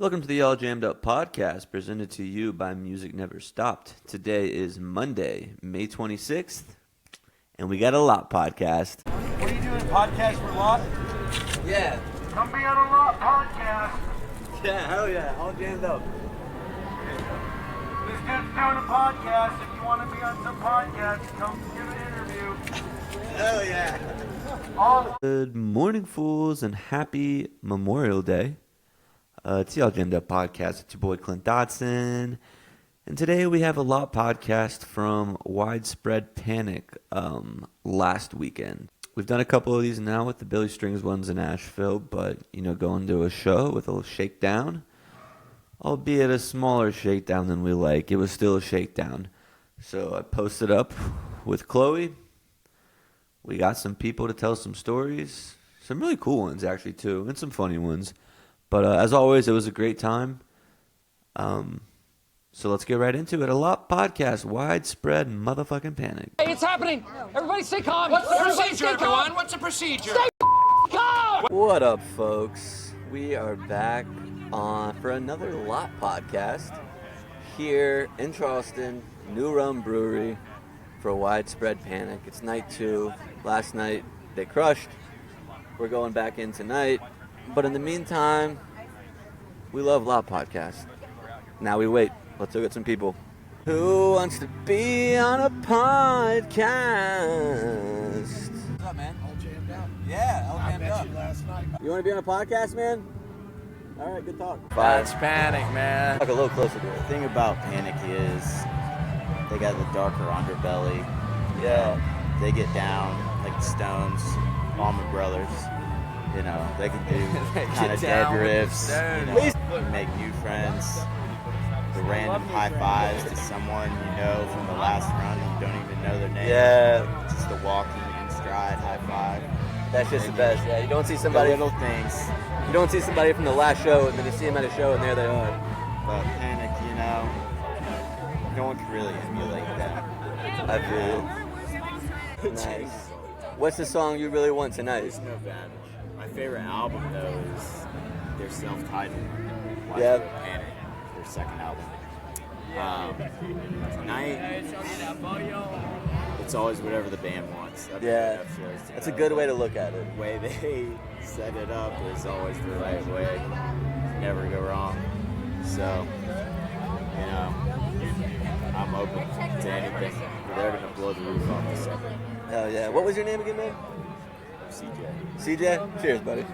Welcome to the All Jammed Up podcast presented to you by Music Never Stopped. Today is Monday, May 26th, and we got a Lot podcast. What are you doing, podcast for Lot? Yeah. Come be on a Lot podcast. Yeah, hell yeah, All Jammed Up. This dude's doing a podcast. If you want to be on some podcast, come do an interview. Hell yeah. Good morning, fools, and happy Memorial Day. It's the All Jammed Up podcast. It's your boy Clint Dotson. And today we have a Lot podcast from Widespread Panic last weekend. We've done a couple of these now with the Billy Strings ones in Asheville, but, going to a show with a little shakedown, albeit a smaller shakedown than we like. It was still a shakedown. So I posted up with Chloe. We got some people to tell some stories, some really cool ones actually too, and some funny ones. But as always, it was a great time. So let's get right into it. A Lot podcast, Widespread motherfucking Panic. Hey, it's happening. Everybody stay calm. What's the procedure, everyone? What's the procedure? Stay calm. What up, folks? We are back on for another Lot podcast here in Charleston, New Rum Brewery for Widespread Panic. It's night 2. Last night they crushed. We're going back in tonight. But in the meantime, we love Lot podcast. Now we wait. Let's look at some people. Who wants to be on a podcast? What's up, man? All jammed out. Yeah, all I jammed met up. you last night. You want to be on a podcast, man? All right, good talk. That's Panic, man. Talk a little closer to it. The thing about Panic is they got the darker underbelly. Yeah. They get down like the Stones, Allman Brothers. They can do kind of dead riffs. Make new friends. The random high fives to someone from the last run and you don't even know their name. Yeah. Just the walking in stride high five. That's just the best. Yeah, you don't see somebody. The little things. You don't see somebody from the last show, and then you see them at a show, and there they are. But Panic, no one can really emulate that. I feel. Nice. What's the song you really want tonight? There's no advantage. My favorite album, though, is their self-titled Yeah. Panic, their second album. Tonight, it's always whatever the band wants. Yeah. That's a good way to look at it. The way they set it up is always the right way. Never go wrong. So, I'm open to anything. They're going to blow the roof off the sucker. Hell yeah. What was your name again, man? CJ. CJ? Cheers, buddy.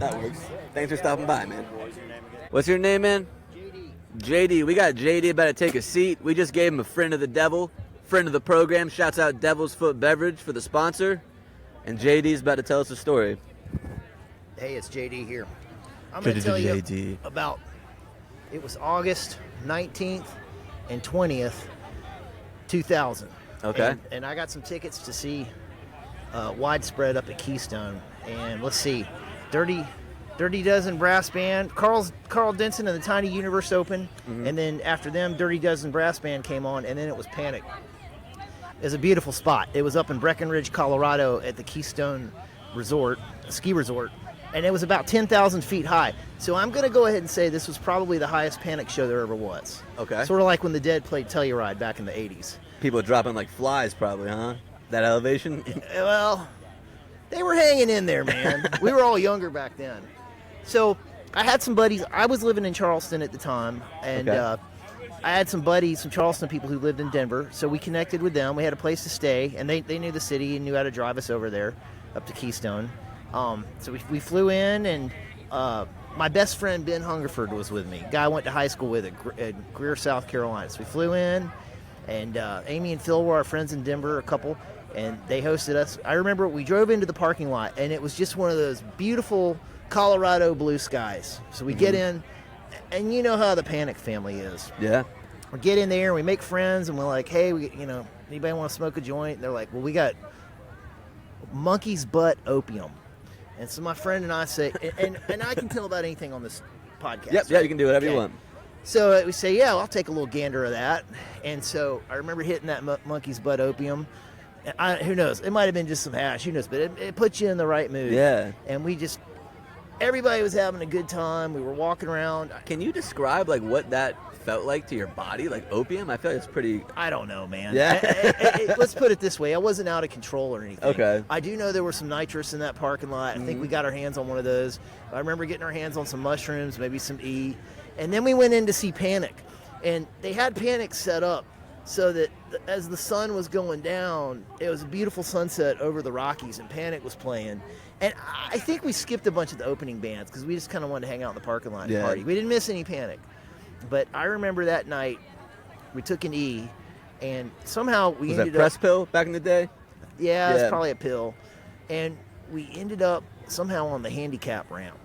That works. Thanks for stopping by, man. What was your name again? What's your name, man? JD. We got JD about to take a seat. We just gave him a friend of the devil, friend of the program. Shouts out Devil's Foot Beverage for the sponsor. And JD's about to tell us a story. Hey, it's JD here. I'm going to tell you JD. about, it was August 19th and 20th, 2000. Okay. And I got some tickets to see Widespread up at Keystone. And let's see, Dirty Dozen Brass Band, Carl Denson and the Tiny Universe opened. Mm-hmm. And then after them, Dirty Dozen Brass Band came on, and then it was Panic. It was a beautiful spot. It was up in Breckenridge, Colorado at the Keystone Resort, ski resort. And it was about 10,000 feet high. So I'm going to go ahead and say this was probably the highest Panic show there ever was. Okay. Sort of like when the Dead played Telluride back in the 80s. People dropping like flies probably, huh? That elevation? Well, they were hanging in there, man. We were all younger back then. So I had some buddies. I was living in Charleston at the time. And Okay. I had some buddies, some Charleston people who lived in Denver. So we connected with them. We had a place to stay. And they knew the city and knew how to drive us over there up to Keystone. So we flew in, and my best friend Ben Hungerford was with me. Guy I went to high school with at Greer, South Carolina. So we flew in, and Amy and Phil were our friends in Denver, a couple, and they hosted us. I remember we drove into the parking lot, and it was just one of those beautiful Colorado blue skies. So we get in, and you know how the Panic family is. Yeah. We get in there, and we make friends, and we're like, hey, anybody want to smoke a joint? And they're like, well, we got monkey's butt opium. And so my friend and I say, and I can tell about anything on this podcast. Yep, yeah, you can do whatever you want. So we say, yeah, I'll take a little gander of that. And so I remember hitting that monkey's butt opium. Who knows? It might have been just some hash. Who knows? But it puts you in the right mood. Yeah. And we just everybody was having a good time. We were walking around. Can you describe like what that felt like to your body? Like opium? I feel like it's pretty... I don't know, man. Yeah. Let's put it this way. I wasn't out of control or anything. Okay. I do know there was some nitrous in that parking lot. I think we got our hands on one of those. I remember getting our hands on some mushrooms, maybe some E. And then we went in to see Panic. And they had Panic set up so that as the sun was going down, it was a beautiful sunset over the Rockies, and Panic was playing. And I think we skipped a bunch of the opening bands because we just kind of wanted to hang out in the parking lot and party. We didn't miss any Panic. But I remember that night, we took an E, and somehow we ended up... Was that press pill back in the day? Yeah, it was probably a pill. And we ended up somehow on the handicap ramp.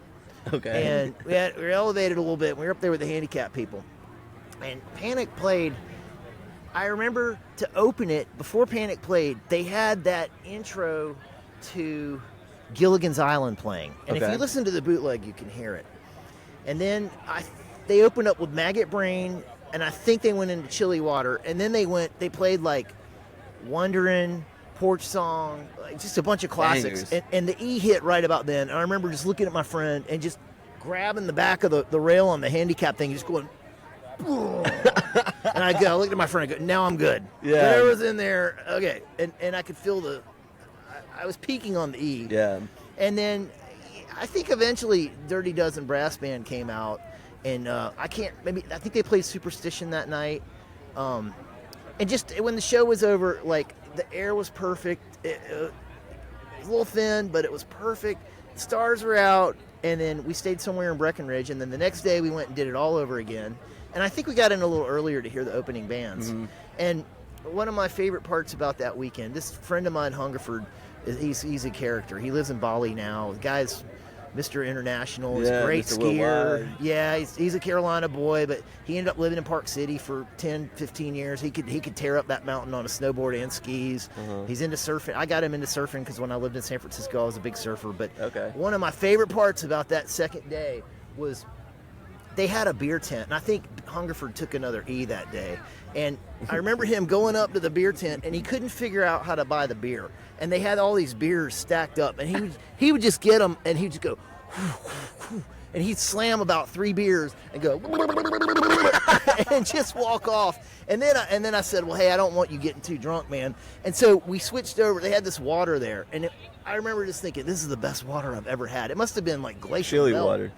Okay. And we were elevated a little bit, and we were up there with the handicap people. And Panic played... I remember to open it, before Panic played, they had that intro to Gilligan's Island playing. And if you listen to the bootleg, you can hear it. And then they opened up with Maggot Brain, and I think they went into Chilly Water. And then they played like Wonderin', Porch Song, like just a bunch of classics. And the E hit right about then. And I remember just looking at my friend and just grabbing the back of the rail on the handicap thing, just going... And I looked at my friend and go, now I'm good. Yeah. Whatever was in there, okay. And I could feel I was peaking on the E. Yeah. And then I think eventually Dirty Dozen Brass Band came out, and I think they played Superstition that night. And just when the show was over, like the air was perfect. It was a little thin, but it was perfect. The stars were out, and then we stayed somewhere in Breckenridge, and then the next day we went and did it all over again. And I think we got in a little earlier to hear the opening bands. Mm-hmm. And one of my favorite parts about that weekend, this friend of mine, Hungerford, he's a character. He lives in Bali now. The guy's Mr. International. He's a great Mr. skier. Worldwide. Yeah, he's a Carolina boy, but he ended up living in Park City for 10, 15 years. He could tear up that mountain on a snowboard and skis. Uh-huh. He's into surfing. I got him into surfing because when I lived in San Francisco, I was a big surfer. But one of my favorite parts about that second day was they had a beer tent, and I think Hungerford took another E that day. And I remember him going up to the beer tent, and he couldn't figure out how to buy the beer. And they had all these beers stacked up, and he would just get them, and he'd just go, and he'd slam about 3 beers and go, and just walk off. And then I said, well, hey, I don't want you getting too drunk, man. And so we switched over. They had this water there, and I remember just thinking, this is the best water I've ever had. It must have been like glacial Chili milk. water.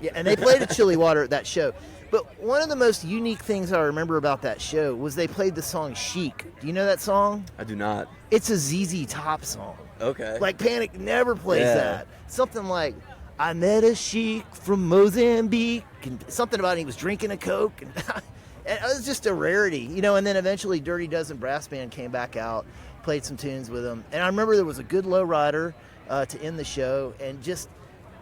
Yeah, and they played a Chili Water at that show. But one of the most unique things I remember about that show was they played the song Chic. Do you know that song? I do not. It's a ZZ Top song. Okay. Like Panic never plays that. Something like, I met a Chic from Mozambique, and something about he was drinking a Coke. And it was just a rarity, you know. And then eventually Dirty Dozen Brass Band came back out, played some tunes with them. And I remember there was a good low rider to end the show, and just...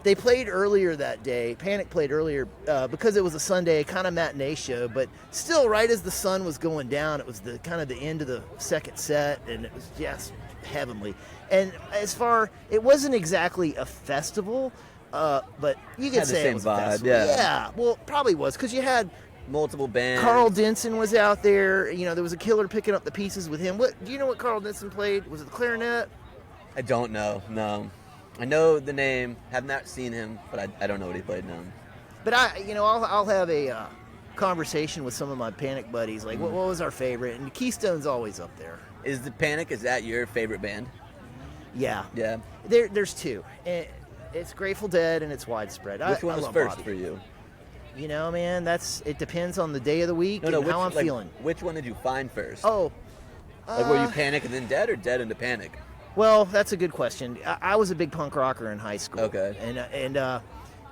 They played earlier that day. Panic played earlier because it was a Sunday, kind of matinee show. But still, right as the sun was going down, it was the kind of the end of the second set, and it was just heavenly. And it wasn't exactly a festival, but you could say it was a festival. Yeah, well, probably was because you had multiple bands. Carl Denson was out there. You know, there was a killer picking up the pieces with him. Do you know what Carl Denson played? Was it the clarinet? I don't know. No. I know the name, have not seen him, but I don't know what he played now. But I'll have a conversation with some of my Panic buddies, like what was our favorite, and Keystone's always up there. Is that your favorite band? Yeah. Yeah. There's two. It's Grateful Dead and it's Widespread. Which one was first for you? You know, man, it depends on the day of the week and how I'm feeling. Which one did you find first? Oh. Were you Panic and then Dead, or Dead into Panic? Well, that's a good question. I was a big punk rocker in high school. Okay. And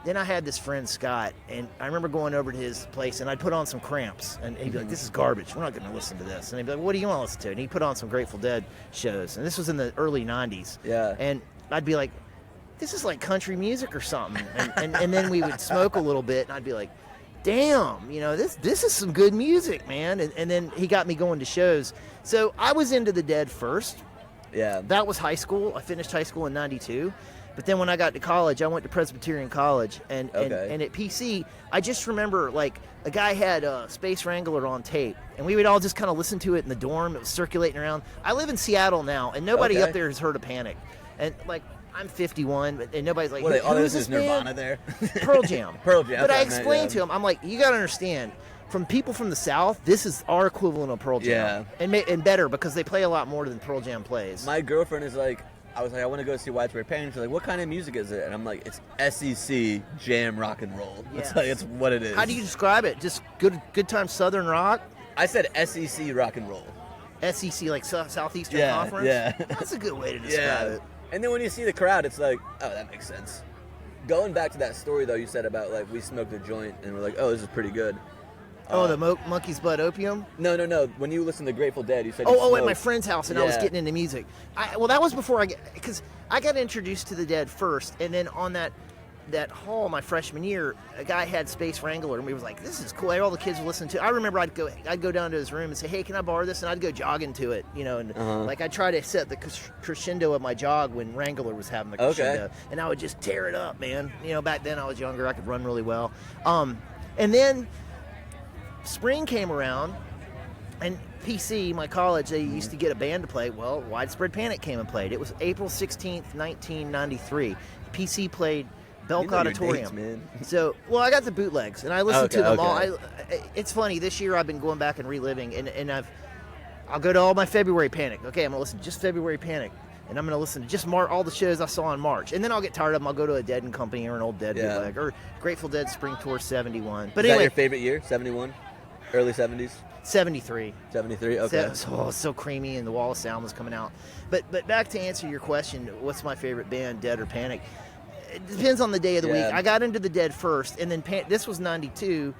then I had this friend, Scott, and I remember going over to his place, and I'd put on some Cramps, and he'd be like, this is garbage. We're not going to listen to this. And he'd be like, what do you want to listen to? And he'd put on some Grateful Dead shows, and this was in the early 90s. Yeah. And I'd be like, this is like country music or something. And then we would smoke a little bit, and I'd be like, damn, you know, this is some good music, man. And then he got me going to shows. So I was into the Dead first. Yeah. That was high school. I finished high school in 92. But then when I got to college, I went to Presbyterian College. And at PC, I just remember, like, a guy had Space Wrangler on tape. And we would all just kind of listen to it in the dorm. It was circulating around. I live in Seattle now, and nobody up there has heard of Panic. And, like, I'm 51, and nobody's like, What? who is this this is Nirvana band? there. Pearl Jam. Pearl Jam. But that's I what explained meant, to him, I'm like, you got to understand, from people from the South, this is our equivalent of Pearl Jam. Yeah. And better, because they play a lot more than Pearl Jam plays. My girlfriend is like, I was like, I want to go see Widespread Panic. She's like, what kind of music is it? And I'm like, it's SEC jam rock and roll. Yes. It's like, it's what it is. How do you describe it? Just good time Southern rock? I said SEC rock and roll. SEC, like Southeastern Yeah, Conference? yeah. That's a good way to describe it. And then when you see the crowd, it's like, oh, that makes sense. Going back to that story, though, you said about, like, we smoked a joint, and we're like, oh, this is pretty good. The Monkey's Blood Opium? No. When you listen to Grateful Dead, you said At my friend's house, and I was Yeah. getting into music. That was before because I got introduced to the Dead first, and then on that hall my freshman year, a guy had Space Wrangler, and we was like, this is cool. All the kids would listen to. I remember I'd go down to his room and say, hey, can I borrow this? And I'd go jogging to it, and like I'd try to set the crescendo of my jog when Wrangler was having the crescendo, and I would just tear it up, man. Back then I was younger, I could run really well. And then spring came around, and PC, my college, they used to get a band to play. Well, Widespread Panic came and played. It was April 16th, 1993. PC played Belk Auditorium. Dates, man. So, I got the bootlegs, and I listened to them all. Okay. It's funny, this year I've been going back and reliving, and I'll go to all my February Panic. Okay, I'm going to listen to just February Panic, and I'm going to listen to just all the shows I saw in March. And then I'll get tired of them. I'll go to a Dead and Company or an old Dead bootleg, or Grateful Dead Spring Tour 71. But Is anyway, that your favorite year? 71? Early 70s? 73. 73? Okay. So creamy, and the Wall of Sound was coming out. But back to answer your question, what's my favorite band, Dead or Panic? It depends on the day of the week. I got into the Dead first, and then this was 92.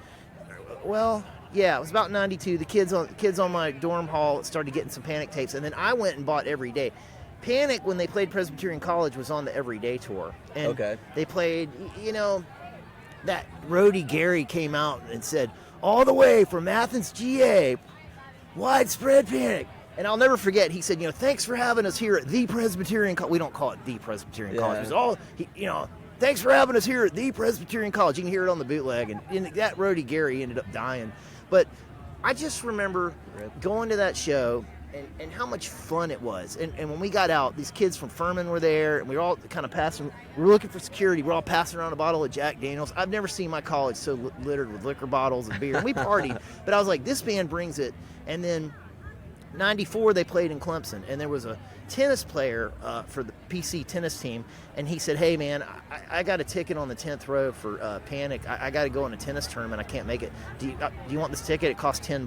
Well, yeah, it was about 92. The kids on my dorm hall started getting some Panic tapes, and then I went and bought Every Day. Panic, when they played Presbyterian College, was on the Everyday tour. And they played, that roadie Gary came out and said, all the way from Athens, GA, Widespread Panic. And I'll never forget, he said, thanks for having us here at the Presbyterian College. We don't call it the Presbyterian College. It was thanks for having us here at the Presbyterian College. You can hear it on the bootleg. And that roadie Gary ended up dying. But I just remember going to that show and how much fun it was. And when we got out, these kids from Furman were there, and we were all kind of passing. We were looking for security. We were all passing around a bottle of Jack Daniels. I've never seen my college so littered with liquor bottles and beer. And we partied. But I was like, this band brings it. And then 94, they played in Clemson, and there was a tennis player for the PC tennis team, and he said, hey, man, I got a ticket on the 10th row for Panic. I got to go in a tennis tournament. I can't make it. Do you want this ticket? It costs $10.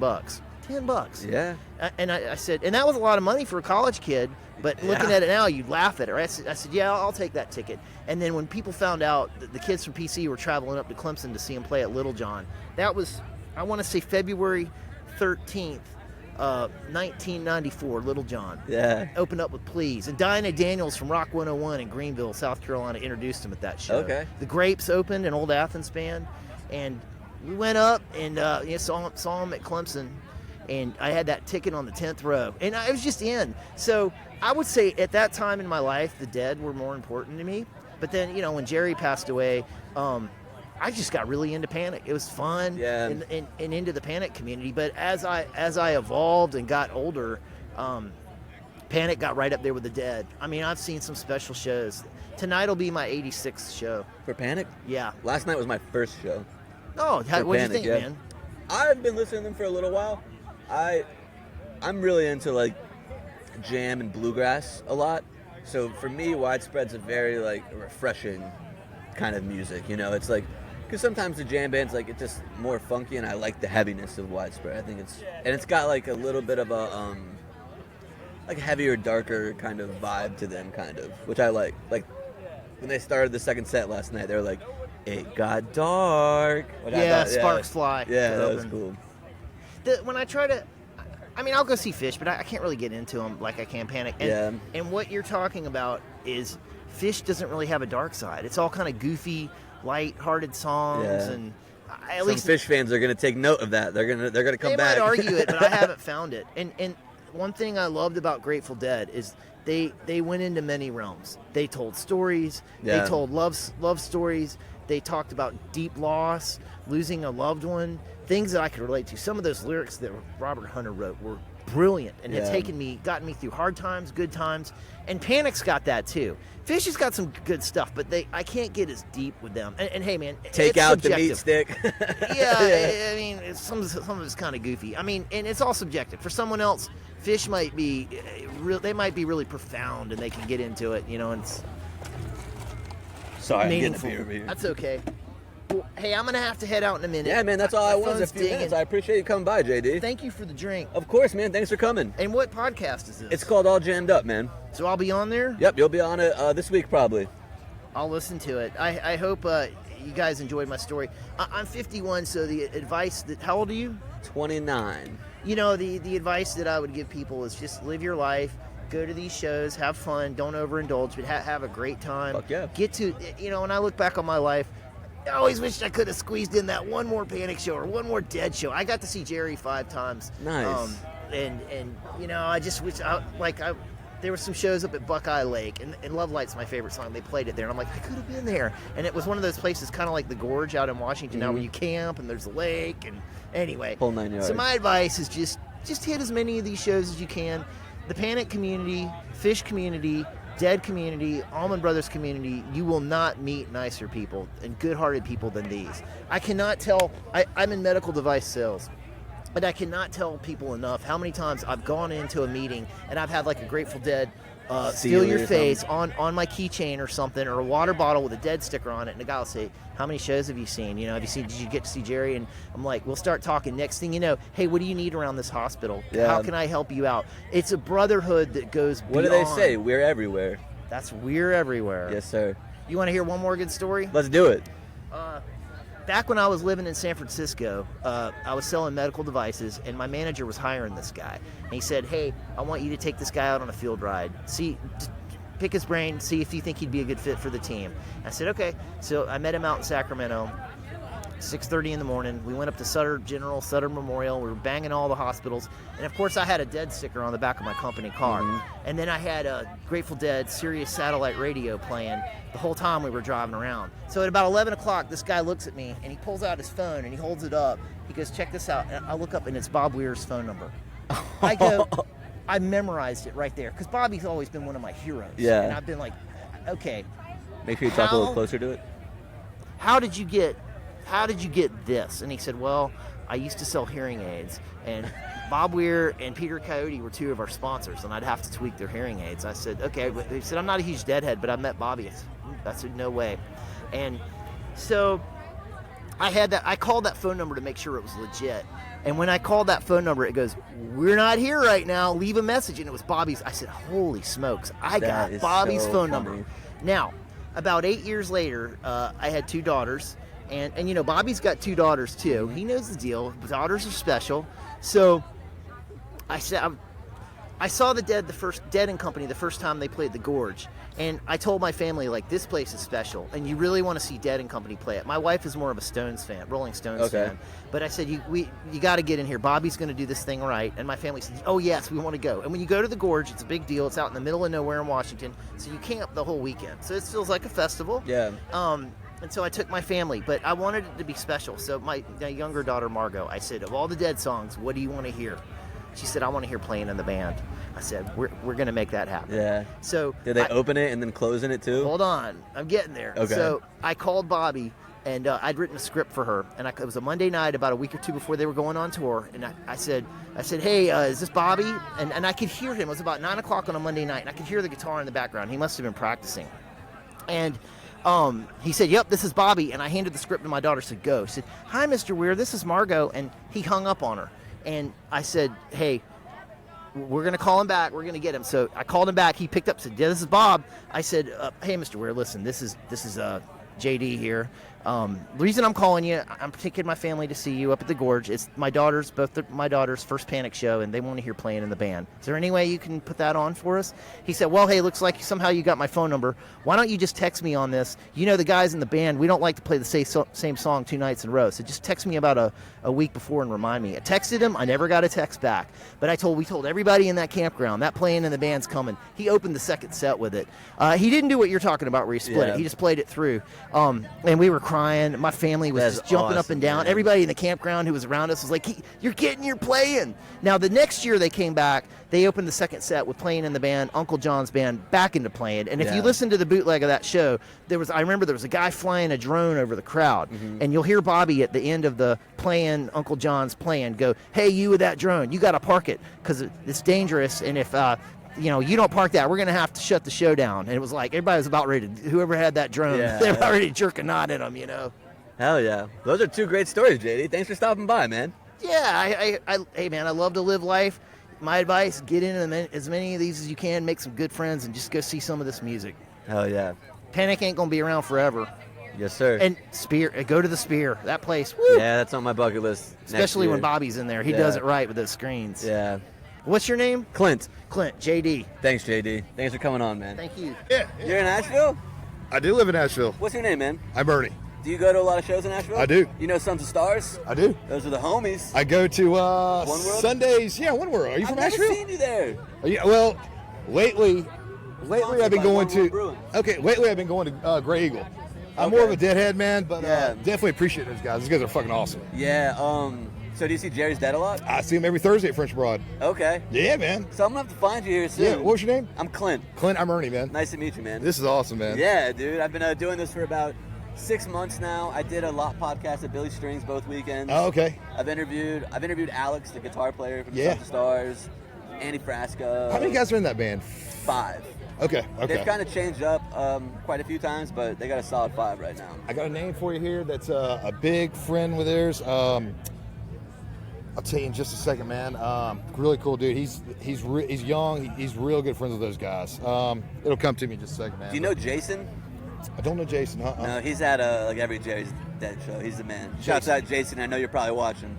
$10. Yeah. And I said, and that was a lot of money for a college kid, but looking at it now, you'd laugh at it. Right? I said, yeah, I'll take that ticket. And then when people found out that the kids from PC were traveling up to Clemson to see him play at Little John, that was, I want to say, February 13th. 1994, Little John. Yeah. Opened up with Please. And Dinah Daniels from Rock 101 in Greenville, South Carolina, introduced him at that show. Okay. The Grapes opened, an old Athens band. And we went up and saw him at Clemson. And I had that ticket on the 10th row. And I was just in. So I would say at that time in my life, the Dead were more important to me. But then, when Jerry passed away, I just got really into Panic. It was fun and into the Panic community. But as I evolved and got older, Panic got right up there with the Dead. I mean, I've seen some special shows. Tonight will be my 86th show. For Panic? Yeah. Last night was my first show. Oh, what'd you think, man? I've been listening to them for a little while. I'm really into, like, jam and bluegrass a lot. So for me, Widespread's a very, like, refreshing kind of music. It's like, because sometimes the jam band's like, it's just more funky, and I like the heaviness of Widespread. I think it's got like a little bit of a like heavier, darker kind of vibe to them, kind of, which I like. Like when they started the second set last night, they were like, "It got dark." Sparks Fly. Yeah, that was cool. When I try to, I'll go see Fish, but I can't really get into them like I can Panic. And what you're talking about is Fish doesn't really have a dark side. It's all kind of goofy, light-hearted songs, and at least Fish fans are going to take note of that. They're gonna come back. They might argue it, but I haven't found it. And one thing I loved about Grateful Dead is they went into many realms. They told stories. Yeah. They told love stories. They talked about deep loss, losing a loved one, things that I could relate to. Some of those lyrics that Robert Hunter wrote were brilliant and Yeah. had gotten me through hard times, good times, and Panic's got that too. Fish has got some good stuff, but I can't get as deep with them. And hey, man, Take it's out subjective. the meat stick. Yeah, I mean, some of it's kind of goofy. I mean, and it's all subjective. For someone else, Fish might be they might be really profound and they can get into it, and it's Sorry, I'm getting a meaningful. beer over here. That's okay. Well, hey, I'm gonna have to head out in a minute. Yeah, man, that's all My I was. A phone's few dinging. minutes. I appreciate you coming by, JD. Thank you for the drink. Of course, man. Thanks for coming. And what podcast is this? It's called All Jammed Up, man. So I'll be on there? Yep, you'll be on it this week probably. I'll listen to it. I hope you guys enjoyed my story. I'm 51, so the advice that... How old are you? 29. The advice that I would give people is just live your life, go to these shows, have fun, don't overindulge, but have a great time. Fuck yeah. Get to... when I look back on my life, I always wished I could have squeezed in that one more Panic show or one more Dead show. I got to see Jerry 5 times. Nice. I just wish there were some shows up at Buckeye Lake, and Love Light's my favorite song. They played it there, and I'm like, I could have been there. And it was one of those places, kind of like the Gorge out in Washington, now where you camp, and there's a lake, and anyway. Whole 9 yards. So my advice is just hit as many of these shows as you can. The Panic community, Fish community, Dead community, Allman Brothers community, you will not meet nicer people and good-hearted people than these. I cannot tell, I'm in medical device sales, but I cannot tell people enough how many times I've gone into a meeting and I've had like a Grateful Dead steal your face on my keychain or something, or a water bottle with a Dead sticker on it, and the guy will say, how many shows have you seen? Did you get to see Jerry? And I'm like, we'll start talking. Next thing you know, hey, what do you need around this hospital? Yeah. How can I help you out? It's a brotherhood that goes beyond. What do they say? We're everywhere. That's We're Everywhere. Yes, sir. You want to hear one more good story? Let's do it. Back when I was living in San Francisco, I was selling medical devices, and my manager was hiring this guy. And he said, hey, I want you to take this guy out on a field ride. Pick his brain, see if you think he'd be a good fit for the team. I said, okay. So I met him out in Sacramento, 6:30 in the morning. We went up to Sutter General, Sutter Memorial. We were banging all the hospitals. And, of course, I had a Dead sticker on the back of my company car. And then I had a Grateful Dead Sirius satellite radio playing the whole time we were driving around. So at about 11 o'clock, this guy looks at me, and he pulls out his phone, and he holds it up. He goes, check this out. And I look up, and it's Bob Weir's phone number. I go, I memorized it right there, because Bobby's always been one of my heroes. Yeah. And I've been like, okay. Make sure you talk a little closer to it. How did you get this? And he said, well, I used to sell hearing aids, and Bob Weir and Peter Coyote were 2 of our sponsors, and I'd have to tweak their hearing aids. I said, okay. But he said, I'm not a huge Deadhead, but I met Bobby. I said, no way. And so I called that phone number to make sure it was legit. And when I called that phone number, it goes, we're not here right now. Leave a message. And it was Bobby's. I said, holy smokes. I got Bobby's phone number. Now, about 8 years later, I had 2 daughters. And Bobby's got 2 daughters, too. He knows the deal. Daughters are special. So I said, I saw the Dead and Company the first time they played the Gorge. And I told my family, like, this place is special, and you really want to see Dead and Company play it. My wife is more of a Stones fan, Rolling Stones fan. But I said, you got to get in here. Bobby's going to do this thing right. And my family said, oh, yes, we want to go. And when you go to the Gorge, it's a big deal. It's out in the middle of nowhere in Washington, so you camp the whole weekend. So it feels like a festival. Yeah. And so I took my family, but I wanted it to be special. So my younger daughter, Margot, I said, of all the Dead songs, what do you want to hear? She said, I want to hear Playing in the Band. I said, we're going to make that happen. Yeah. So did they open it and then close in it too? Hold on. I'm getting there. Okay. So I called Bobby, and I'd written a script for her. And it was a Monday night about a week or 2 before they were going on tour. And I said, hey, is this Bobby? And I could hear him. It was about 9 o'clock on a Monday night, and I could hear the guitar in the background. He must have been practicing. And he said, yep, this is Bobby. And I handed the script to my daughter, said, go. She said, hi, Mr. Weir, this is Margot. And he hung up on her. And I said, hey, we're going to call him back. We're going to get him. So I called him back. He picked up, said, yeah, this is Bob. I said, hey, Mr. Weir, listen, this is JD here. The reason I'm calling you, I'm taking my family to see you up at the Gorge. It's my daughter's first Panic show, and they want to hear Playing in the Band. Is there any way you can put that on for us? He said, well, hey, looks like somehow you got my phone number. Why don't you just text me on this? The guys in the band, we don't like to play the same song 2 nights in a row, so just text me about a week before and remind me. I texted him. I never got a text back. But we told everybody in that campground, that Playing in the Band's coming. He opened the second set with it. He didn't do what you're talking about where he split it. He just played it through. And we were crying. My family was That's just jumping up awesome, and down. man. Everybody in the campground who was around us was like, "You're getting your playing." Now the next year they came back. They opened the second set with playing in the band, Uncle John's band, back into playing. And if you Yeah. listen to the bootleg of that show, I remember there was a guy flying a drone over the crowd, and you'll hear Bobby at the end of the playing, Uncle John's playing, go, "Hey, you with that drone, you got to park it because it's dangerous. And if you don't park that, we're gonna have to shut the show down." And it was like everybody was about ready to, whoever had that drone, Yeah. they were about ready to jerk a knot in them, Hell yeah. Those are two great stories, JD. Thanks for stopping by, man. Yeah, hey man, I love to live life. My advice: get into as many of these as you can, make some good friends, and just go see some of this music. Hell yeah. Panic ain't gonna be around forever. Yes, sir. And go to the Spear, that place. Woo! Yeah, that's on my bucket list. Especially next when year. Bobby's in there, he Yeah. does it right with those screens. Yeah. What's your name? Clint. Clint. JD. Thanks, JD. Thanks for coming on, man. Thank you. You're in Nashville? I do live in Nashville. What's your name, man? I'm Ernie. Do you go to a lot of shows in Nashville? I do. You know Sons of Stars? I do. Those are the homies. I go to World? Sundays. Yeah, One World. Are you from I've Nashville? never seen you there. Well, lately I've been by going One to. World Brewing. Okay, lately I've been going to Grey Eagle. I'm Okay. more of a Deadhead man, but Yeah. definitely appreciate those guys. Those guys are fucking awesome. Yeah, so do you see Jerry's Dead a lot? I see them every Thursday at French Broad. Okay. Yeah, man. So I'm gonna have to find you here soon. Yeah. What's your name? I'm Clint. Clint. I'm Ernie, man. Nice to meet you, man. This is awesome, man. Yeah, dude. I've been doing this for about 6 months now. I did a lot podcast at Billy Strings both weekends. Oh, okay. I've interviewed Alex, the guitar player from the Yeah. Sons of Stars, Andy Frasco. How many guys are in that band? 5. Okay. They've kind of changed up quite a few times, but they got a solid 5 right now. I got a name for you here. That's a big friend with theirs. I'll tell you in just a second, man. Really cool dude. He's young. He's real good friends with those guys. It'll come to me in just a second, man. Do you know Jason? I don't know Jason. No, he's at like every Jerry's Dead show. He's the man. Shouts out Jason. I know you're probably watching.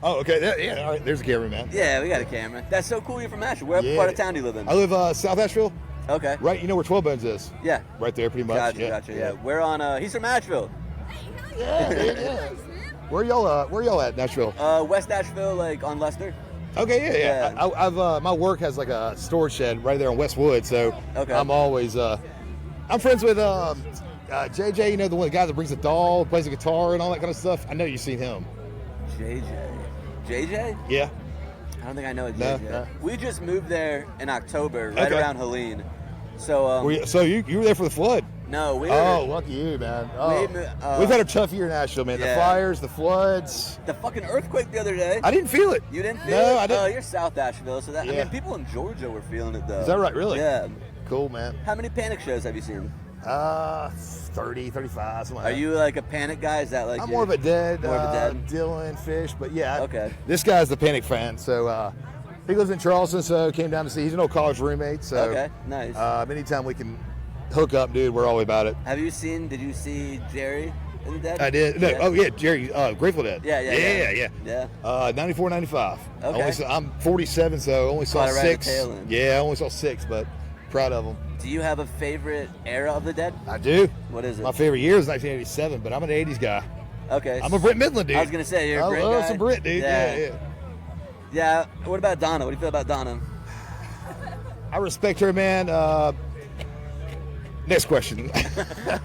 Oh, okay. Yeah. All right. There's a camera, man. Yeah, we got a camera. That's so cool. You're from Asheville. Where Yeah. part of town do you live in? I live South Asheville. Okay. Right. You know where 12 Bones is? Yeah. Right there, pretty much. Gotcha. Yeah. We're on. He's from Asheville. Yeah. Where y'all at, Nashville? West Asheville, like on Lester. Okay. Yeah. I've my work has like a storage shed right there on Westwood, so Okay. I'm always I'm friends with JJ. You know, the guy that brings the doll, plays the guitar, and all that kind of stuff. I know you've seen him. JJ? Yeah. I don't think I know a No, JJ. no. We just moved there in October, right Okay. around Helene. So So you were there for the flood? no, we were Oh, lucky you, man. Oh. We've had a tough year in Nashville, man. The yeah. fires, the floods. the fucking earthquake the other day. I didn't feel it. You didn't feel No, it? I didn't. Oh, you're South Asheville, so that I Yeah. mean, people in Georgia were feeling it though. Is that right? Really? Yeah. Cool, man. How many Panic shows have you seen? 30, 35, something like Are that. you like a Panic guy? Is that like I'm your- more of a Dead, More of a Dead? Dylan, Fish, but yeah. Okay. This guy's the Panic fan, so he lives in Charleston, so came down to see. He's an old college roommate, so Okay, nice. anytime we can hook up, dude, we're all about it. Did you see Jerry in the Dead? I did. No, Yeah. oh yeah, Jerry, Grateful Dead. Yeah. 94, 95. Okay. I'm 47, so only saw Caught it right at the 6. tail end. Yeah, I only saw 6, but proud of them. Do you have a favorite era of the Dead? I do. What is it? My favorite year is 1987, but I'm an 80s guy. Okay. I'm a Brit Midland dude. I was gonna say you're a I Brit love guy. some Brit, dude. Yeah. Yeah. What about Donna? What do you feel about Donna? I respect her, man. Next question.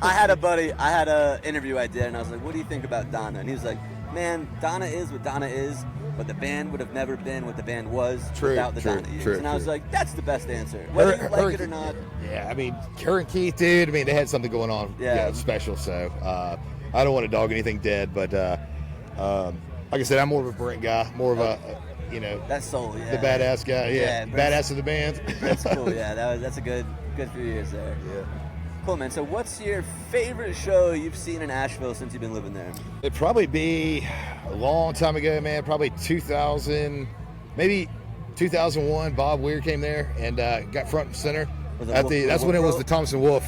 I had a interview I did, and I was like, "What do you think about Donna?" And he was like, "Man, Donna is what Donna is, but the band would have never been what the band was without the Donna years." And I was like, "That's the best answer, whether you like it or not." Yeah, I mean, her and Keith, dude. I mean, they had something going on. Yeah. Special. So I don't want to dog anything Dead, but like I said, I'm more of a Brent guy, more of a That's soul. Yeah. the badass guy. Yeah, Brent's- badass of the band. That's cool. Yeah, that's a good few years there. Yeah. Cool, man. So, what's your favorite show you've seen in Asheville since you've been living there? It'd probably be a long time ago, man. Probably 2000, maybe 2001. Bob Weir came there and got front and center. Was it At Wolf- the, that's Wolf when it was Bro? the Thompson Wolf.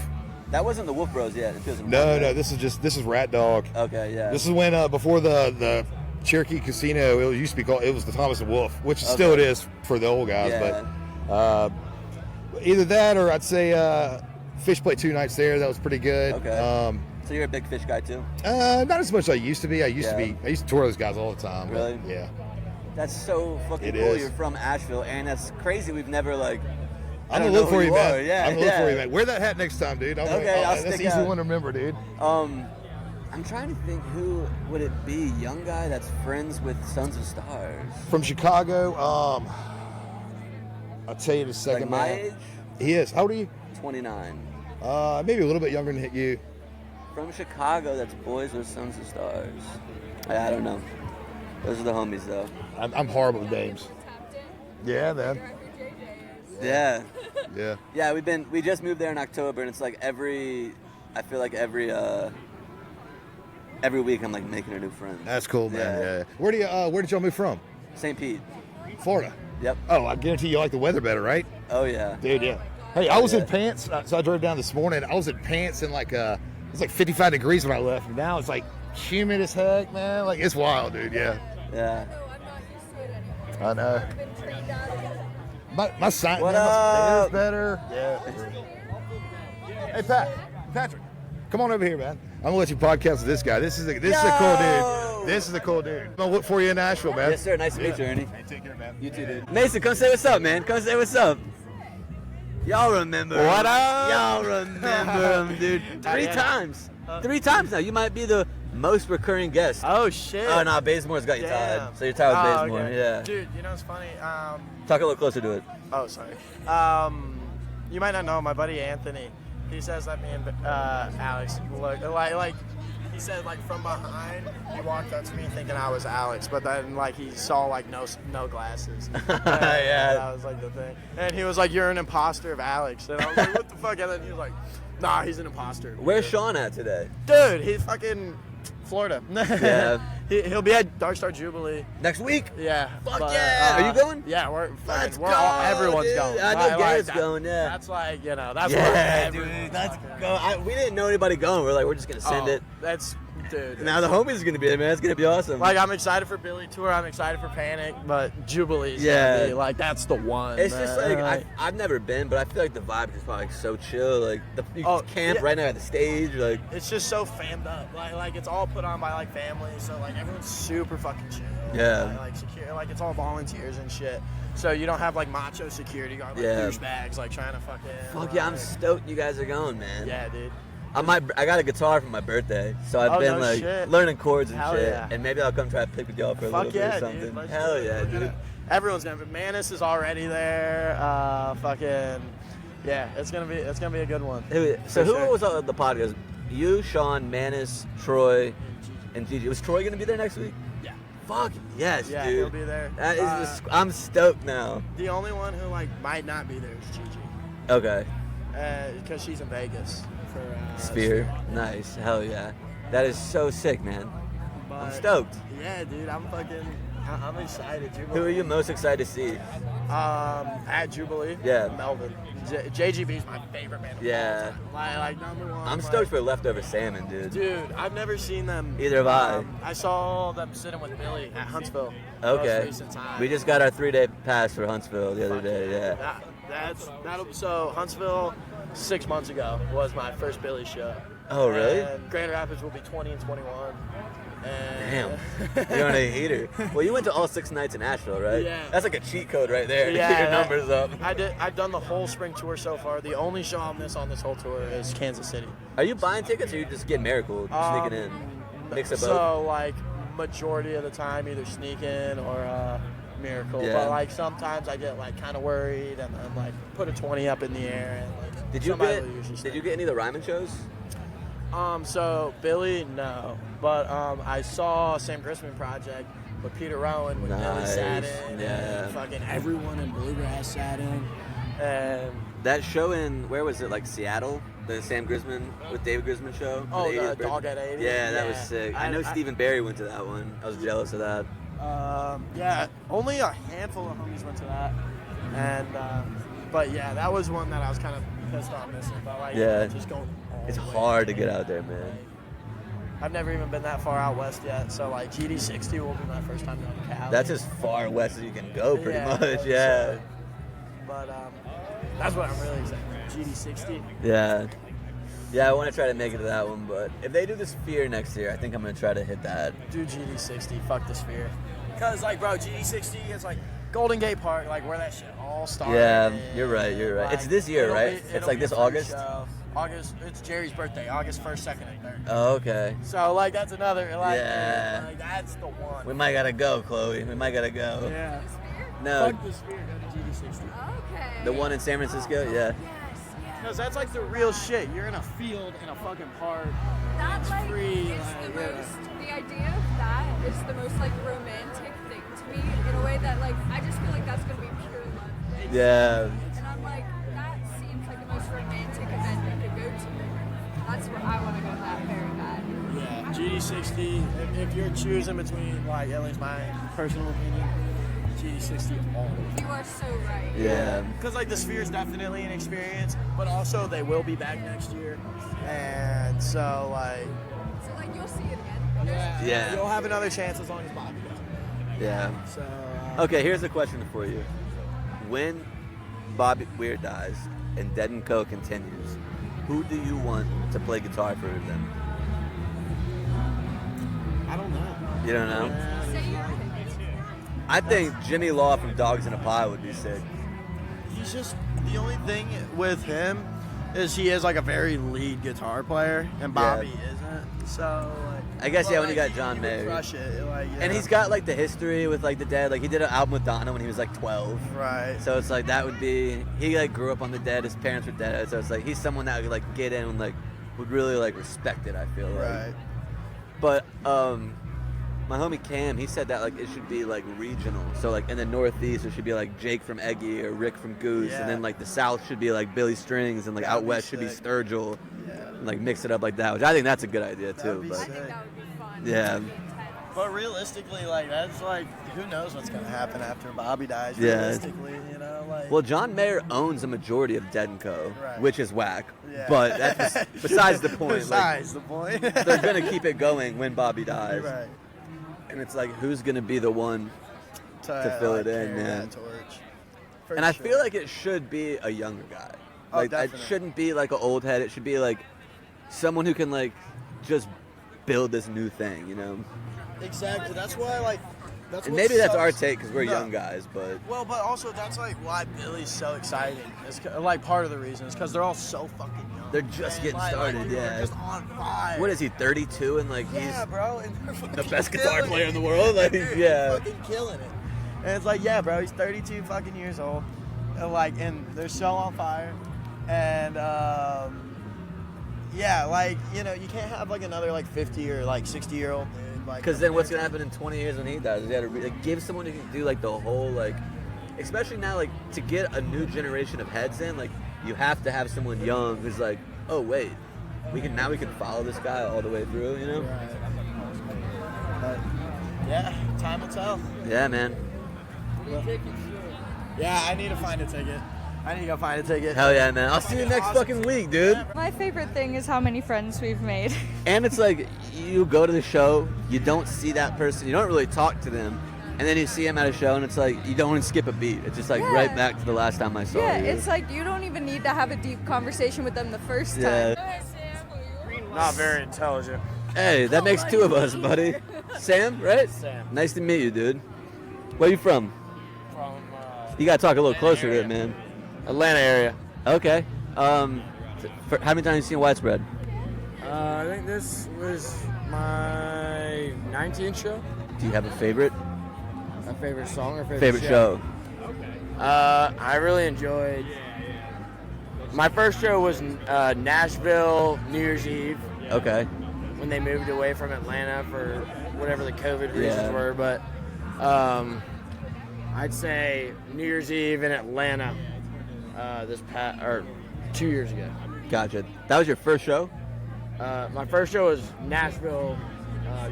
That wasn't the Wolf Bros yet. It wasn't No, Wolf, no, right? this is Rat Dog. Okay, yeah. This is when before the Cherokee Casino, it used to be called. It was the Thomas and Wolf, which Okay. still it is for the old guys. Yeah. But either that or I'd say Fish played 2 nights there. That was pretty good. Okay. So you're a big Fish guy too? Not as much as I used to be. I used Yeah. to tour those guys all the time. but Really? Yeah. That's so fucking It cool. is. You're from Asheville, and that's crazy. We've never like. I I'm don't gonna look know for who you, man. Yeah, I'm gonna yeah. look for you, man. Wear that hat next time, dude. Okay, I'll that's stick an easy out. one to remember, dude. I'm trying to think, who would it be? Young guy that's friends with Sons of Stars. From Chicago, I'll tell you in a second, Like my man. age? He is. How old are you? 29. Maybe a little bit younger than you. From Chicago, that's boys with Sons of Stars. I don't know. Those are the homies, though. I'm horrible with names. Yeah, man. Yeah. Yeah. Yeah, we just moved there in October, and it's like I feel like every week I'm like making a new friend. That's cool, man. Yeah. Where did y'all move from? St. Pete. Florida. Yep. Oh, I guarantee you like the weather better, right? Oh yeah. Dude, yeah. Hey, I was in pants, so I drove down this morning. I was in pants and it was like 55 degrees when I left. And now it's like humid as heck, man. Like, it's wild, dude. Yeah. Yeah. I know. My sign, What man, my up? is better. Yeah. Hey, Patrick, come on over here, man. I'm gonna let you podcast with this guy. This is a cool dude. This is a cool dude. I'm gonna look for you in Nashville, man. Yes, sir. Nice to meet you, Ernie. Hey, take care, man. You too, dude. Mason, come say what's up, man. Come say what's up. Y'all remember him. What up? Y'all remember him, dude. Three times. 3 times now. You might be the most recurring guest. Oh shit. Oh no, Bazemore's got you tied. So you're tied with Bazemore. Okay. Yeah. Dude, you know what's funny? Talk a little closer to it. Oh, sorry. You might not know my buddy Anthony. He says that me and Alex look like. He said like from behind, he walked up to me thinking I was Alex, but then like he saw like no glasses. Yeah. That was like the thing. And he was like, "You're an imposter of Alex," and I was like, "What the fuck?" And then he was like, "Nah, he's an imposter." Where's Sean at today? Dude, he's fucking Florida. Yeah. He'll be at Dark Star Jubilee Next week? Yeah. Fuck yeah! Are you going? Yeah, Let's go, everyone's dude. going. I know Garrett's going, yeah. That's like, that's Yeah, where dude. Let's go. We didn't know anybody going. We're just going to send it. That's, dude. Now the homies are going to be there, man. It's going to be awesome. Like, I'm excited for Billy Tour. I'm excited for Panic, but Jubilee's gonna be, like, that's the one. It's man. just like, I've never been, but I feel like the vibe is probably so chill. Like, you camp right now at the stage. Like, it's just so fammed up. Like it's all put on by, like, families, so, like, everyone's super fucking chill. Yeah. Like secure, like, it's all volunteers and shit. So you don't have, like, macho security guard, like, douchebags, like, trying to fucking... Fuck yeah, I'm stoked you guys are going, man. Yeah, dude. I got a guitar for my birthday, so I've been learning chords and shit. Yeah. And maybe I'll come try to pick with y'all for a little bit or something. Dude, Hell yeah, dude. Everyone's gonna be. Manus is already there. It's gonna be a good one. So who was on the podcast? You, Sean, Manus, Troy, and Gigi. Was Troy gonna be there next week? Yeah. Fuck yes, yeah, dude. he'll be there. That is I'm stoked now. The only one who might not be there is Gigi. Okay. Because she's in Vegas for Sphere. Nice. Hell yeah. That is so sick, man. I'm stoked. Yeah, dude. I'm excited. Jubilee. Who are you most excited to see? At Jubilee. Yeah. Melvin. JGB is my favorite band of all time. Like number one. I'm stoked for Leftover Salmon, dude. Dude, I've never seen them. Either have I. I saw them sitting with Billy at Huntsville. Okay. Most recent time. We just got our 3-day pass for Huntsville the other day. Yeah. So Huntsville 6 months ago was my first Billy show. Oh really? And Grand Rapids will be 20 and 21. Damn, you're on a heater. Well, you went to all 6 nights in Asheville, right? Yeah. That's like a cheat code right there to get your numbers up. I've done the whole spring tour so far. The only show I'll miss on this whole tour is Kansas City. Are you buying tickets or you just get Miracle, sneaking in? Mix of both? So, like, majority of the time, either sneak in or Miracle. Yeah. But, like, sometimes I get, like, kind of worried and then, like, put a 20 up in the air. And, like, Did you get any of the Ryman shows? So Billy, no, but I saw Sam Grisman Project with Peter Rowan with Billy sat in, and fucking everyone in Bluegrass sat in, and that show in where was it? Like Seattle, the Sam Grisman with David Grisman show. Oh, the Dog at 80. Yeah, that was sick. I know Stephen Barry went to that one. I was jealous of that. Yeah, only a handful of homies went to that, and but yeah, that was one that I was kind of pissed off missing. But like, just going. It's hard to get out there, man. I've never even been that far out west yet, so like GD60 will be my first time going to Cali. That's as far west as you can go, pretty much. Yeah. But that's what I'm really excited for. GD60. Yeah. Yeah, I want to try to make it to that one, but if they do the Sphere next year, I think I'm gonna try to hit that. Do GD60. Fuck the Sphere. Cause like, bro, GD60 is like Golden Gate Park, like where that shit all started. Yeah, you're right. Like, it's this year, right? It's like this August. It's Jerry's birthday, August 1st, 2nd, and 3rd. Oh, okay. So, like, that's another, like, Yeah. like, that's the one. We might gotta go, Chloe. We might gotta go. Yeah. No. Fuck the Sphere, go to GD60. Okay. The one in San Francisco? Yeah. Because that's, like, the real shit. You're in a field in a fucking park. That, like, free, is like, the yeah. most, the idea of that is the most, like, romantic thing to me in a way that, like, I just feel like that's going to be pure love. Yeah. And I'm like, that seems like the most romantic event you could go to. That's where I want to go that very bad. Yeah, GD60, if you're choosing between, like, at least my personal opinion, GD60 all the way. You are so right. Yeah. Because, like, the Sphere is definitely an experience, but also they will be back next year. And so, like... So, like, you'll see it again. Yeah. You'll have another chance as long as Bobby does. Yeah. So... Okay, here's a question for you. When Bobby Weir dies and Dead & Co. continues, who do you want to play guitar for them? I don't know. You don't know? Say your opinion. I think Jimmy Law from Dogs in a Pie would be sick. He's just... The only thing with him is he is, like, a very lead guitar player, and Bobby isn't. So, like... I guess, yeah, when you like, got John he Mayer. would crush it. Like, And he's got, like, the history with, like, the Dead. Like, he did an album with Donna when he was, like, 12. Right. So it's like, that would be... He, like, grew up on the Dead. His parents were dead. So it's like, he's someone that would, like, get in and, like, would really, like, respect it, I feel like. Right. But, my homie Cam, he said that, like, it should be, like, regional. So, like, in the Northeast, it should be, like, Jake from Eggy or Rick from Goose. Yeah. And then, like, the South should be, like, Billy Strings. And, like, That'd out be West should be sick. Sturgill. Yeah. And, like, mix it up like that, which I think that's a good idea, That'd too. be But, I think that would be fun. yeah. But realistically, like, that's, like, who knows what's going to happen after Bobby dies, Yeah. realistically, you know? Like, Well, John Mayer owns a majority of Dead & Co., Right. which is whack. Yeah. But that's besides the point. Besides the point. Like, they're going to keep it going when Bobby dies. Right. And it's like, who's going to be the one to fill it in, carry man? that torch. For And I sure. feel like it should be a younger guy. Oh, Like, it definitely. shouldn't be like an old head. It should be like someone who can, like, just build this new thing, you know? Exactly. That's why, like, that's And what maybe that's sucks. our take because we're No. young guys, but Well, but also that's, like, why Billy's so exciting. It's, like, part of the reason is because they're all so fucking young. they're just And, getting like, started, they're yeah. just on fire. What is he, 32? And, like, Yeah, he's bro. And they're the fucking best guitar killing player it. in the world? Like, Dude, yeah. he's fucking killing it. And it's like, yeah, bro, he's 32 fucking years old. And, like, and they're so on fire. And, yeah, like, you know, you can't have, like, another, like, 50 or, like, 60-year-old dude. Like, Because then what's going to happen in 20 years when he dies? You got to like, give someone who can do, like, the whole, like, especially now, like, to get a new generation of heads in, like, you have to have someone young who's like, oh, wait, we can follow this guy all the way through, you know? But, yeah, time will tell. Yeah, man. Yeah, I need to find a ticket. I need to go find a ticket. Hell yeah, man. I'll see you next fucking week, dude. My favorite thing is how many friends we've made. And it's like, you go to the show, you don't see that person, you don't really talk to them, and then you see him at a show, and it's like, you don't want to skip a beat. It's just like Yeah. right back to the last time I saw Yeah, you. it's like you don't even need to have a deep conversation with them the first Yeah. time. Not very intelligent. Hey, that makes two of us, buddy. Sam, right? Sam. Nice to meet you, dude. Where you from? From, You gotta talk a little closer to it, man. Atlanta area. Okay. How many times have you seen Widespread? I think this was my 19th show. Do you have a favorite? A favorite song or Favorite show? I really enjoyed. My first show was Nashville New Year's Eve. Okay. When they moved away from Atlanta for whatever the COVID reasons Yeah. were, but I'd say New Year's Eve in Atlanta this past or 2 years ago. Gotcha. That was your first show? My first show was Nashville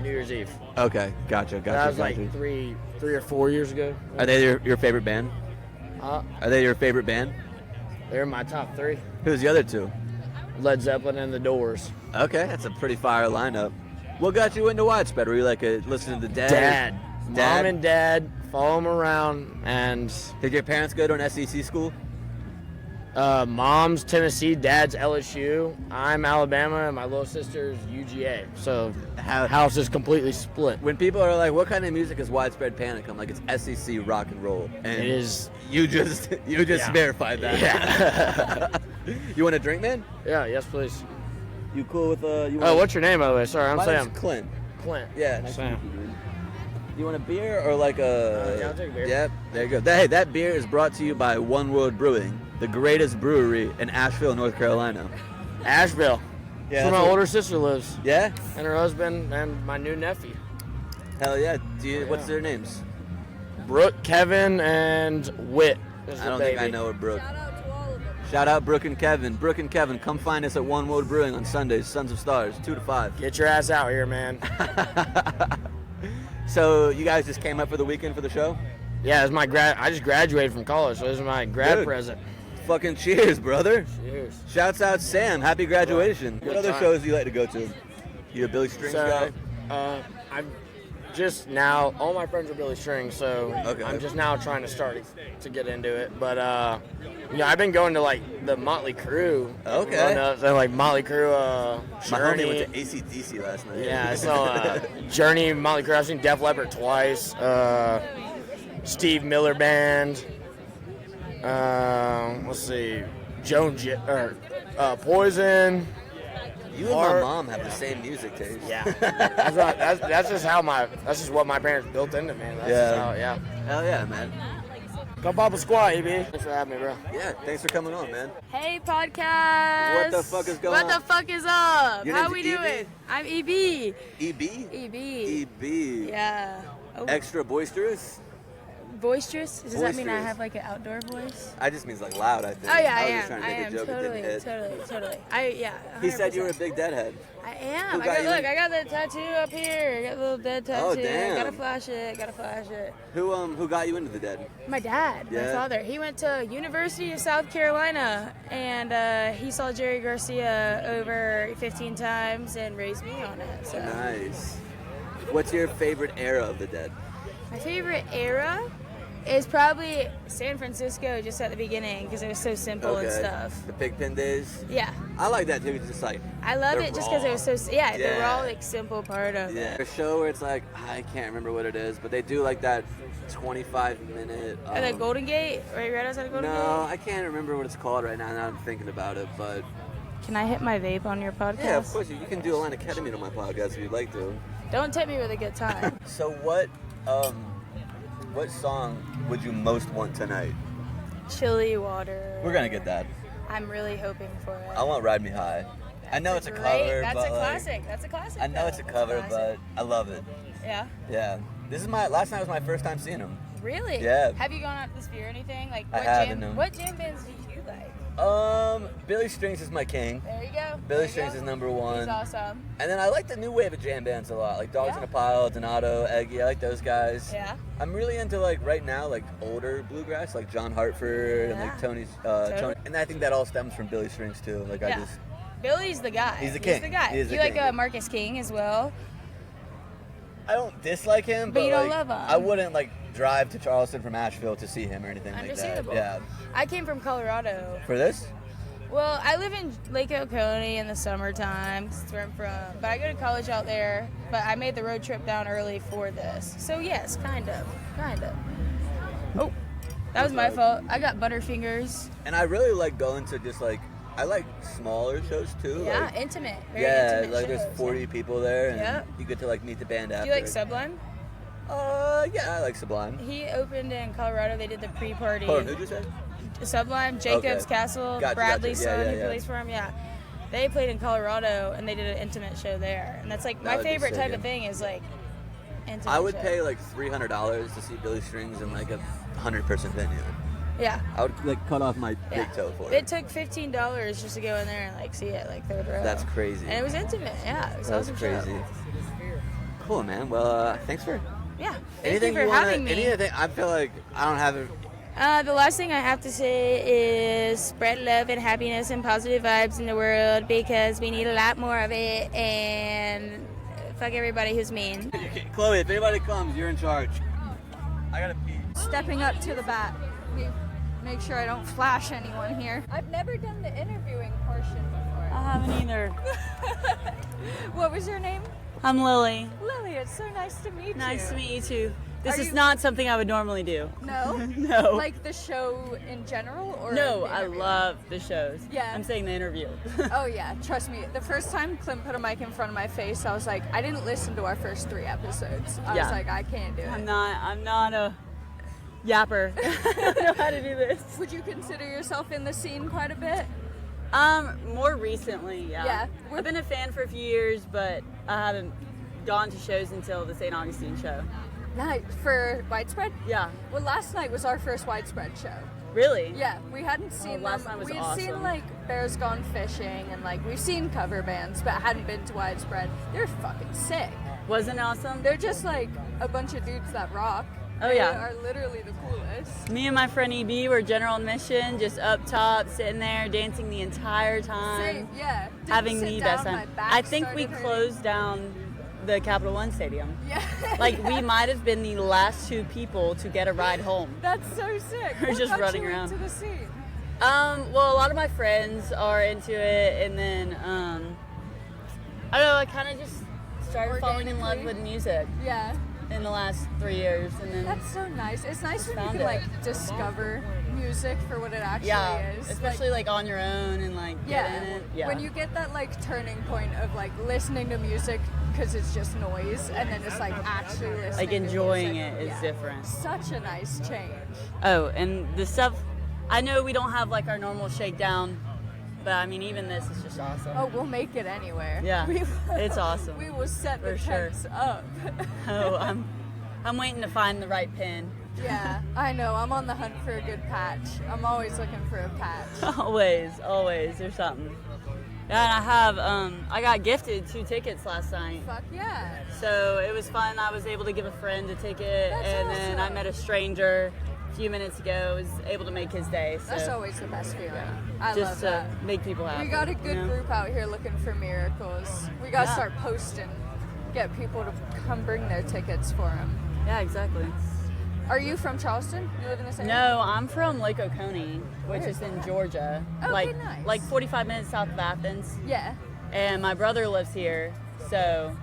New Year's Eve. Okay. Gotcha. That was Gotcha. like three or 4 years ago. Are they your favorite band? Are they your favorite band? They're my top three. Who's the other two? Led Zeppelin and The Doors. Okay, that's a pretty fire lineup. What got you into Widespread? Were you like listening to Dad? Mom and Dad follow them around, and did your parents go to an SEC school? Mom's Tennessee, dad's LSU. I'm Alabama, and my little sister's UGA. So house is completely split. When people are like, "What kind of music is Widespread Panic?" I'm like, "It's SEC rock and roll." And it is. You just verified that. Yeah. You want a drink, man? Yeah. Yes, please. You cool with what's your name, by the way? Sorry, I'm My Sam. name's Clint. Clint. Yeah. Nice Sam. to meet you, dude. You want a beer or like a? Yeah, I'll take a beer. Yep. There you go. Hey, that beer is brought to you by One World Brewing, the greatest brewery in Asheville, North Carolina. Asheville. Yeah. That's where my older sister lives. Yeah. And her husband and my new nephew. Hell yeah. What's their names? Brooke, Kevin, and Whit. I don't think I know a Brooke. Shout out Brooke and Kevin. Brooke and Kevin, come find us at One World Brewing on Sundays, Sons of Stars, 2 to 5. Get your ass out here, man. So you guys just came up for the weekend for the show? Yeah, it's my I just graduated from college, so this is my grad present. Fucking cheers, brother. Cheers. Shouts out Sam. Happy graduation. Good What other time. shows do you like to go to? You a Billy Strings guy? I'm just now, all my friends are Billy Strings, so Okay. I'm just now trying to start to get into it. But, I've been going to, like, the Motley Crue. Okay. So, like, Motley Crue, My Journey. homie went to AC/DC last night. Yeah, I saw Journey, Motley Crue. I've seen Def Leppard twice. Steve Miller Band. Let's see. Poison. You and my mom have the same music taste. Yeah. that's just what my parents built into me. That's just how, yeah. Hell yeah, man. Come Papa Squat, EB. Thanks for having me, bro. Yeah, thanks for coming on, man. Hey, podcast. What the fuck is going on? What the fuck is up? Your How name's we EB? doing? I'm EB. EB? EB. EB. Yeah. Oh. Extra boisterous? Boisterous? Does that mean I Boisterous. have like an outdoor voice? I just means like loud, I think. Oh yeah, I was am. just trying to make a joke Totally, that didn't hit. totally. He said you 100%. were a big deadhead. I am. Who I got got, you look, in- I got that tattoo up here. I got a little dead tattoo. Oh, damn. Gotta flash it. Who got you into the dead? My dad, my Yeah? father. He went to University of South Carolina, and he saw Jerry Garcia over 15 times and raised me on it. So. Nice. What's your favorite era of the dead? My favorite era is probably San Francisco, just at the beginning, because it was so simple and stuff. The Pigpen days? Yeah. I like that too. It's just like I love they're it just because it was so, the Yeah. raw, like, simple part of Yeah. it. A show where it's like, I can't remember what it is, but they do like that 25-minute. And the Golden Gate, right outside of Golden Gate? No, I can't remember what it's called right now. Now I'm thinking about it, but Can I hit my vape on your podcast? yeah, of course you can do a line of ketamine on my podcast if you'd like to. Don't tip me with a good time. So what song would you most want tonight? Chili Water. We're gonna get that. I'm really hoping for it. I want Ride Me High. I know it's a Great. cover, That's but a like, classic. That's a classic. I know though. it's a That's cover, classic. but I love it. Yeah. Yeah. This is last night was my first time seeing him. Really? Yeah. Have you gone out to the Sphere or anything? Like I what haven't, jam? no. What jam bands do you like? Billy Strings is my king. There you go. Billy There you Strings go. is number one. He's awesome. And then I like the new wave of jam bands a lot, like Dogs in a Pile, Donato, Eggy. I like those guys. Yeah. I'm really into like right now like older bluegrass, like John Hartford and like Tony. And I think that all stems from Billy Strings too. Like Yeah. I just. Billy's the guy. He's the king. He's the guy. He is the you like king. Marcus King as well? I don't dislike him, But you don't like, love him. I wouldn't like drive to Charleston from Asheville to see him or anything like that. Understandable. Yeah. I came from Colorado. For this? Well, I live in Lake Oconee in the summertime. 'Cause that's where I'm from. But I go to college out there. But I made the road trip down early for this. So yes, kind of. Oh, that was my fault. I got Butterfingers. And I really like going to just like I like smaller shows too. Yeah, like, intimate. Very yeah, intimate like shows. there's 40 people there, and Yep. you get to like meet the band after. Do you like Sublime? Yeah, I like Sublime. He opened in Colorado. They did the pre-party. Hold on, who'd you say? Sublime, Jacob's Okay. Castle, Gotcha, Bradley's gotcha. Yeah, son yeah, who plays for him. Yeah, they played in Colorado and they did an intimate show there. And that's like That my would be favorite sick, type yeah. of thing is like intimate. I would show. pay like $300 to see Billy Strings in like a 100-person venue. Yeah. I would like cut off my big toe for it. It took $15 just to go in there and like see it like third row. That's crazy. And it was intimate. Yeah, it was That's awesome crazy. show. Cool, man. Well, thanks for Yeah. anything Thank you for having me. Anything? I feel like I don't have it. The last thing I have to say is spread love and happiness and positive vibes in the world because we need a lot more of it, and fuck everybody who's mean. Chloe, if anybody comes, you're in charge. I gotta pee. Stepping up to the bat. make sure I don't flash anyone here. I've never done the interviewing portion before. I haven't either. What was your name? I'm Lily. Lily, it's so nice to meet you. Nice to meet you too. This is not something I would normally do. No? No. Like the show in general? Or No, the I interview? love the shows. Yeah. I'm saying the interview. Oh yeah, trust me. The first time Clint put a mic in front of my face, I was like, I didn't listen to our first 3 episodes. I was like, I can't do it. I'm not a yapper. I don't know how to do this. Would you consider yourself in the scene quite a bit? More recently, yeah. Yeah. I've been a fan for a few years, but I haven't gone to shows until the St. Augustine show. Night for Widespread? Yeah. Well, last night was our first Widespread show. Really? Yeah, we hadn't seen last them. night was We'd awesome. seen like Bears Gone Fishing and like we've seen cover bands, but hadn't been to Widespread. They're fucking sick. Wasn't it awesome? They're just like a bunch of dudes that rock. Oh, They yeah. are literally the coolest. Me and my friend EB were general admission, just up top, sitting there, dancing the entire time. Same, yeah. Didn't Having sit the down, best my time. back I think we started hurting. closed down the Capital One Stadium. Yeah. Like we might have been the last 2 people to get a ride home. That's so sick. We're What just got running you around. into the scene? Well, a lot of my friends are into it, and then I don't know. I kind of just started falling in love with music. Yeah. In the last 3 years, and then That's so nice. It's nice when you found can it. like discover music for what it actually is. especially like on your own and like get in it. Yeah. When you get that like turning point of like listening to music because it's just noise, and then just like actually listening. like to enjoying music. it is Yeah. different. Such a nice change. Oh, and the stuff. I know we don't have like our normal shakedown, but I mean even this is just awesome. Oh, we'll make it anywhere. Yeah, We will- it's awesome. We will set the For sure. tents up. Oh, I'm waiting to find the right pin. Yeah, I know. I'm on the hunt for a good patch. I'm always looking for a patch. always, there's something. Yeah, and I have, I got gifted 2 tickets last night. Fuck yeah. So it was fun. I was able to give a friend a ticket, That's and then I awesome. met a stranger a few minutes ago. Was able to make his day. So That's always the best feeling. I just love to that. make people happy. We got a good you know? group out here looking for miracles. We got to Yeah. start posting, get people to come bring their tickets for them. Yeah, exactly. Are you from Charleston? You live in this area? No, I'm from Lake Oconee, which Where is is in that? Georgia. Okay, like nice. like 45 minutes south of Athens. Yeah. And my brother lives here, so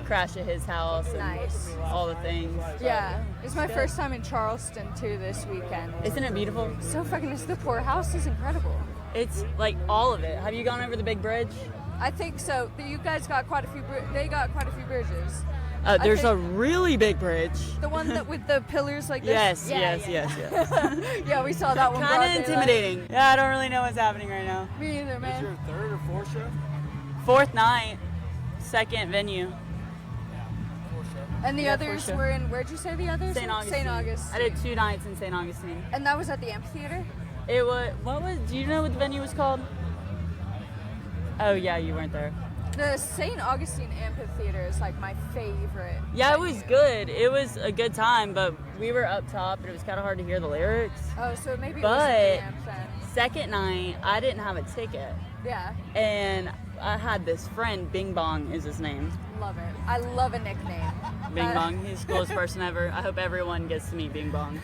crash at his house and Nice. all the things. Yeah. It's my Good. first time in Charleston too this weekend. Isn't it beautiful? So fucking the poorhouse is incredible. It's like all of it. Have you gone over the big bridge? I think so. You guys got quite a few. They got quite a few bridges. There's I a think really big bridge. the one that with the pillars like this. Yes, Yeah, yes, yeah. yes. Yeah, we saw that one. Kind broad of daylight. intimidating. Yeah, I don't really know what's happening right now. Me either, man. Is your 3rd or 4th show? 4th night, 2nd venue. And the Yeah, others for sure. were in. Where'd you say the others? St. Augustine. St. Augustine. I did 2 nights in St. Augustine. And that was at the amphitheater. It was. Do you know what the venue was called? Oh yeah, you weren't there. The St. Augustine amphitheater is like my favorite. Yeah, it was good. It was a good time, but we were up top and it was kind of hard to hear the lyrics. Oh, so maybe it But wasn't the amp then. 2nd night, I didn't have a ticket, Yeah, and I had this friend. Bing Bong is his name. love it. I love a nickname. Bing That- Bong, he's the coolest person ever. I hope everyone gets to meet Bing Bong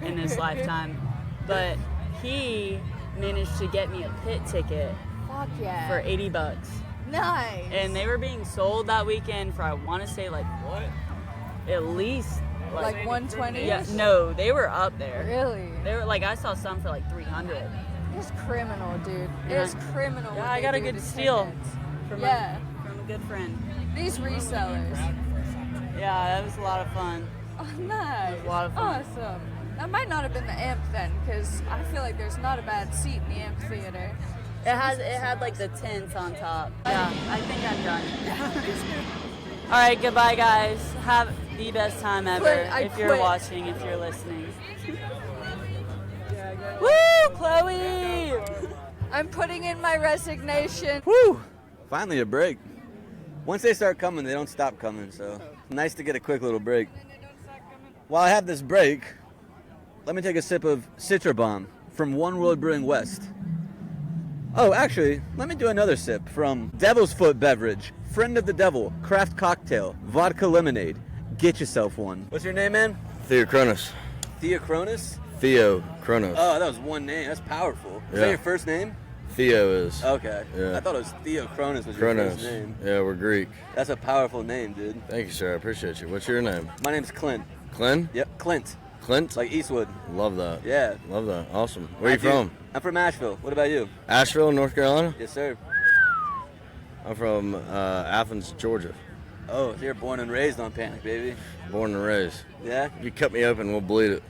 in this lifetime. But he managed to get me a pit ticket Fuck yeah. for $80. Nice. And they were being sold that weekend for, I want to say, like, what? At least like 120. Yeah, no, they were up there. Really? They were like, I saw some for like 300. It's criminal, dude. Yeah. It's criminal. Yeah, what I they got a do good to steal tickets. from Yeah. from a good friend. These resellers. Yeah, that was a lot of fun. Oh, nice. It was a lot of fun. Awesome. That might not have been the amp then, because I feel like there's not a bad seat in the amphitheater. It had like the tents on top. Yeah, I think I'm done. All right, goodbye, guys. Have the best time ever. Quit, I if you're quit. watching, if you're listening. Woo, Chloe! I'm putting in my resignation. Woo! Finally a break. Once they start coming, they don't stop coming, so nice to get a quick little break. While I have this break, let me take a sip of Citra Bomb from One World Brewing West. Oh, actually, let me do another sip from Devil's Foot Beverage, Friend of the Devil, Craft Cocktail, Vodka Lemonade. Get yourself one. What's your name, man? Theocronus. Theocronus? Theo Kronos. Oh, that was one name. That's powerful. Is that your first name? Theo is. Okay. Yeah. I thought it was Theo Kronos was your first name. Yeah, we're Greek. That's a powerful name, dude. Thank you, sir. I appreciate you. What's your name? My name's Clint. Clint? Yep, Clint. Clint? Like Eastwood. Love that. Yeah. Love that. Awesome. Where are you from? I'm from Asheville. What about you? Asheville, North Carolina? Yes, sir. I'm from Athens, Georgia. Oh, so you're born and raised on Panic, baby. Born and raised. Yeah? You cut me open, we'll bleed it.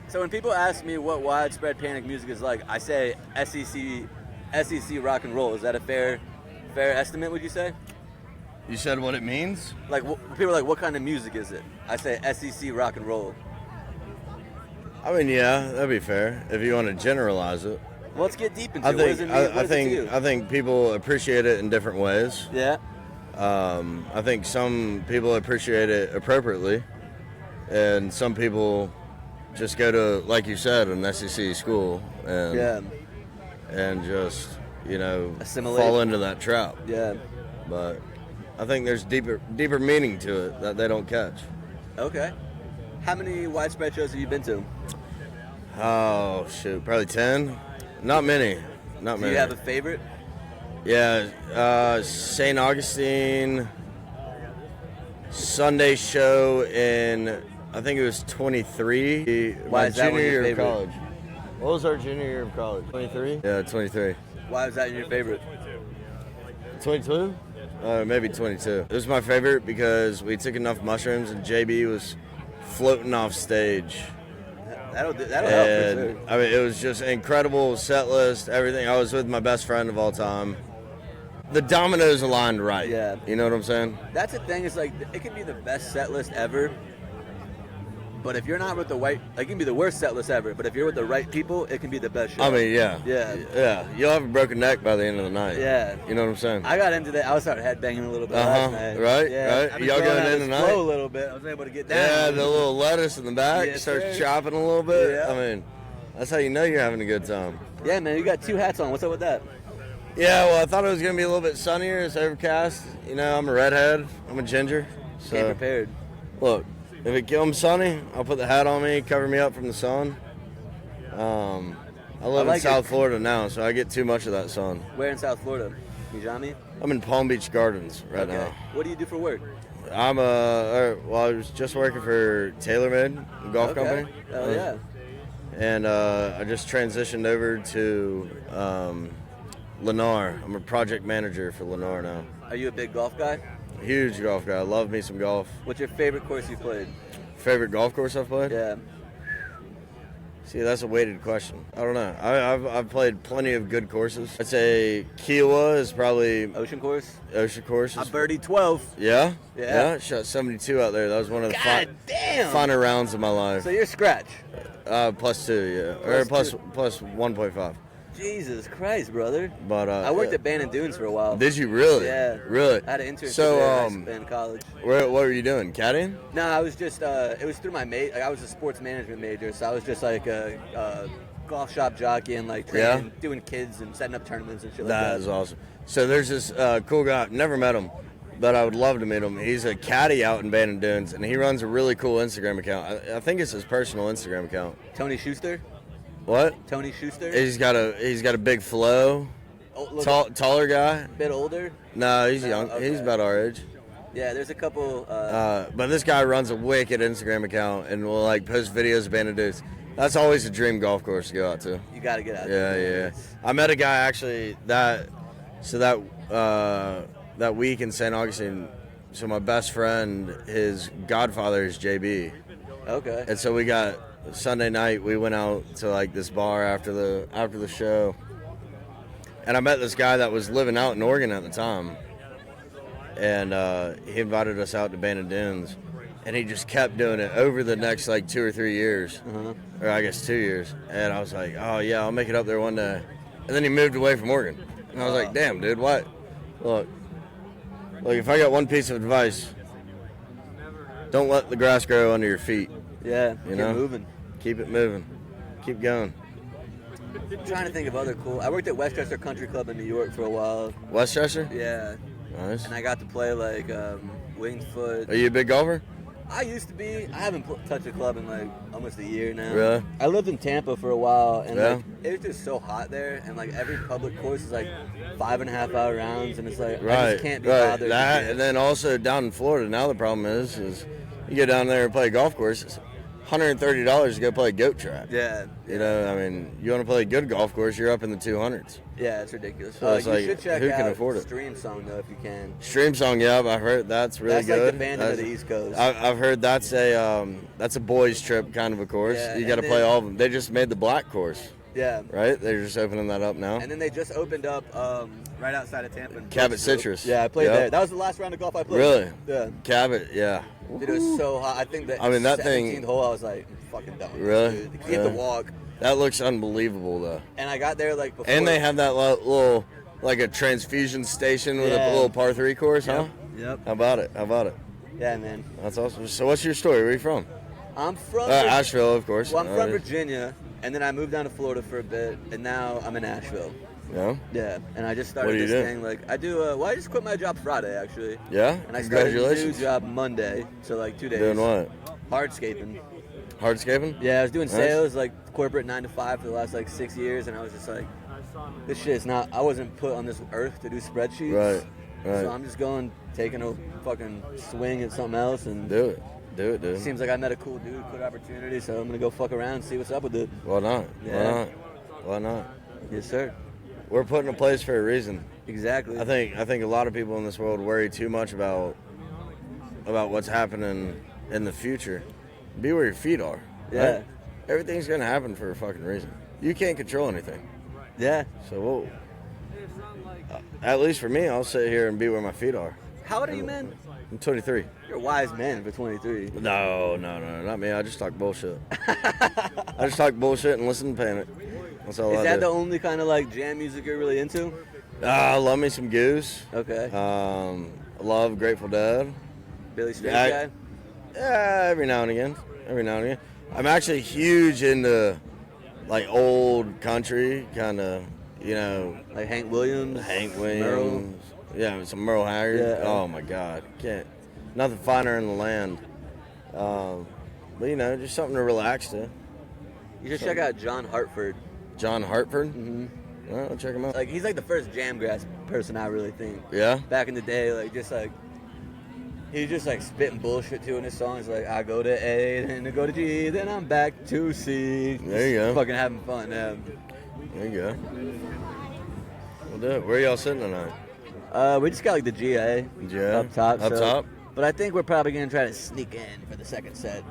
So when people ask me what widespread Panic music is like, I say SEC rock and roll. Is that a fair estimate, would you say? You said what it means? Like, people are like, what kind of music is it? I say SEC rock and roll. I mean, yeah, that'd be fair if you want to generalize it. Well, let's get deep into it. What does it mean? I think people appreciate it in different ways. Yeah. I think some people appreciate it appropriately, and some people just go to, like you said, an SEC school and just, assimilate. fall into that trap. Yeah. But I think there's deeper meaning to it that they don't catch. Okay. How many widespread shows have you been to? Oh, shoot, probably 10. Not many. Do you have a favorite? Yeah, St. Augustine Sunday show in, I think it was 23. Why is that junior one your year of favorite? college. What was our junior year of college? 23? Yeah, 23. Why was that your favorite? 22? Maybe 22. It was my favorite because we took enough mushrooms and JB was floating off stage. That'll help for sure. I mean, it was just an incredible set list, everything. I was with my best friend of all time. The dominoes aligned right. Yeah. You know what I'm saying? That's the thing. Is like it can be the best set list ever, but if you're not with the right, like, it can be the worst set list ever. But if you're with the right people, it can be the best show. I mean, yeah. Yeah. You'll have a broken neck by the end of the night. Yeah. You know what I'm saying? I got into that. I was started headbanging a little bit last night. Right. Yeah. Right. I've been Y'all growing going out in of tonight? flow a little bit. I was able to get down. Yeah, the little lettuce in the back Yes, starts sir. chopping a little bit. Yeah. I mean, that's how you know you're having a good time. Yeah, man. You got two hats on. What's up with that? Yeah, well, I thought it was going to be a little bit sunnier. It's overcast. You know, I'm a redhead. I'm a ginger. So, Came prepared. Look, if it comes sunny, I'll put the hat on me, cover me up from the sun. I live in South Florida now, so I get too much of that sun. Where in South Florida? Mijami? I'm in Palm Beach Gardens right now. What do you do for work? I was just working for TaylorMade, a golf company. Oh, yeah. And I just transitioned over to Lennar. I'm a project manager for Lennar now. Are you a big golf guy? Huge golf guy. I love me some golf. What's your favorite course you played? Favorite golf course I've played? Yeah. See, that's a weighted question. I don't know. I've played plenty of good courses. I'd say Kiowa is probably Ocean course. Ocean course. I birdied 12. Yeah. Yeah. Shot 72 out there. That was one of the damn. finer rounds of my life. So you're scratch. +2, yeah, or plus 1.5. Jesus Christ, brother. But I worked at Band and Dunes for a while. Did you really? Yeah. Really? I had an internship So, in college. what were you doing? Caddying? No, I was just, it was through my mate. Like, I was a sports management major, so I was just like a golf shop jockey and like training, doing kids and setting up tournaments and shit like that. That is awesome. So there's this cool guy, never met him, but I would love to meet him. He's a caddy out in Band and Dunes, and he runs a really cool Instagram account. I think it's his personal Instagram account. Tony Schuster? What? Tony Schuster? He's got a big flow. Taller guy. Bit older? No, he's young. Okay. He's about our age. Yeah, there's a couple. But this guy runs a wicked Instagram account and will like post videos of Band of Dudes. That's always a dream golf course to go out to. You got to get out there. Yeah. I met a guy actually that week in St. Augustine. So my best friend, his godfather is JB. Okay. And so we got Sunday night. We went out to like this bar after the show, and I met this guy that was living out in Oregon at the time, and he invited us out to Band of Dunes, and he just kept doing it over the next like 2 or 3 years, or I guess 2 years. And I was like, oh yeah, I'll make it up there one day. And then he moved away from Oregon, and I was like, damn, dude, what? Look, if I got one piece of advice, don't let the grass grow under your feet. Yeah, you know, moving. Keep it moving. Keep going. I'm trying to think of other cool. I worked at Westchester Country Club in New York for a while. Westchester? Yeah. Nice. And I got to play like winged foot. Are you a big golfer? I used to be. I haven't touched a club in like almost a year now. Really? I lived in Tampa for a while, and Yeah. like it was just so hot there, and like every public course is like 5.5-hour rounds, and it's like I just can't be bothered. That, to and then also down in Florida, now the problem is you go down there and play a golf course, it's $130 to go play a goat track. Yeah. You know, I mean, you want to play a good golf course, you're up in the 200s. Yeah, it's ridiculous. So it's you like, should check who out can afford it? Stream Song though, if you can. Stream Song, yeah, I've heard that's really That's good. like the Bandit of the East Coast. I've heard that's a boys trip kind of a course. Yeah, you got to and play then- all of them. They just made the black course. Yeah. Right? They're just opening that up now. And then they just opened up right outside of Tampa. in Cabot Brooksville. Citrus. Yeah, I played Yep. there. That was the last round of golf I played. Really? Yeah. Cabot, yeah. Dude, it was so hot. I think that. I mean, that 17th thing- hole, I was like, I'm fucking done. Really? Dude. You have to Yeah. walk. That looks unbelievable, though. And I got there like before. And they have that little, like a transfusion station with Yeah. a little par 3 course, huh? Yep. How about it? How about it? Yeah, man. That's awesome. So what's your story? Where are you from? I'm from Asheville, of course. Well, I'm from yeah. Virginia, and then I moved down to Florida for a bit, and now I'm in Asheville. Yeah? Yeah, and I just What started do you this do? thing. Like I do. Well, I just quit my job Friday actually. Yeah? And I started a new Congratulations. job Monday, so like 2 days. Doing what? Hardscaping. Hardscaping? Yeah, I was doing Nice. sales, like corporate 9 to 5 for the last like 6 years, and I was just like, this shit is not. I wasn't put on this earth to do spreadsheets. Right, right. So I'm just taking a fucking swing at something else, and Do it. Do it, dude. seems like I met a cool dude, good opportunity, so I'm gonna go fuck around, and see what's up with it. Why not? Yeah. Why not? Why not? Yes, sir. We're put in a place for a reason. Exactly. I think a lot of people in this world worry too much about what's happening in the future. Be where your feet are. Yeah. Right? Everything's gonna happen for a fucking reason. You can't control anything. Yeah. So at least for me, I'll sit here and be where my feet are. How old are you, man? I'm 23. You're a wise man for 23. No, not me. I just talk bullshit. I just talk bullshit and listen to Panic. That's all Is I that do. the only kind of like jam music you're really into? I love me some Goose. Okay. I love Grateful Dead. Billy Straight Yeah, guy? Yeah, every now and again. I'm actually huge into like old country, kind of, like Hank Williams. Merle. Yeah, some Merle Haggard. Yeah. Oh my God, nothing finer in the land. But just something to relax to. You should check out John Hartford. John Hartford. Mm-hmm. All right, I'll check him out. Like he's like the first jamgrass person I really think. Yeah. Back in the day, he's just like spitting bullshit too in his songs. Like I go to A, then I go to G, then I'm back to C. There you go. Fucking having fun. Yeah. There you go. We'll do it. Where are y'all sitting tonight? We just got like the GA up top. Up top? But I think we're probably gonna try to sneak in for the second set.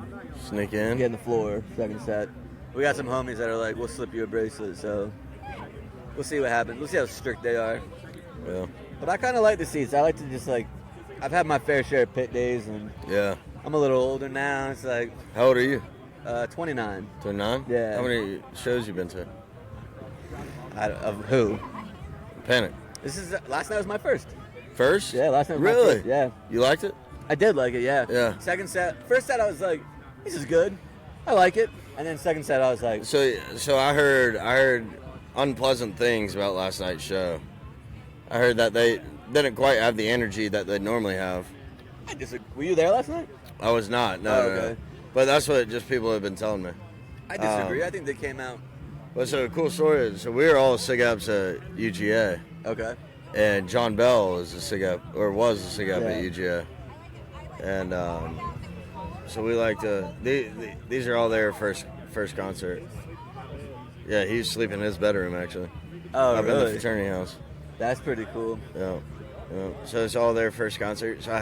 Sneak in? Get on the floor, second set. We got some homies that are like, we'll slip you a bracelet, so we'll see what happens. We'll see how strict they are. Yeah. But I kind of like the seats. I like to just I've had my fair share of pit days, and Yeah. I'm a little older now. It's like, How old are you? 29. 29? Yeah. How many shows you been to? Of who? Panic. Last night was my first. First? Yeah, last night was Really? my first. Yeah. You liked it? I did like it, yeah. Yeah. Second set, first set I was like, this is good. I like it. And then second set I was like, So I heard unpleasant things about last night's show. I heard that they didn't quite have the energy that they normally have. I disagree. Were you there last night? I was not. No, Oh, no, no. okay. But that's what just people have been telling me. I disagree. I think they came out. But so a cool story is, so we were all SIG ups at UGA. Okay. And John Bell is a SIG up, or was a SIG up at UGA. And so we like to, these are all their first concert. Yeah, he was sleeping in his bedroom actually. Oh, up really? in the fraternity house. That's pretty cool. Yeah. Yeah. So it's all their first concert. So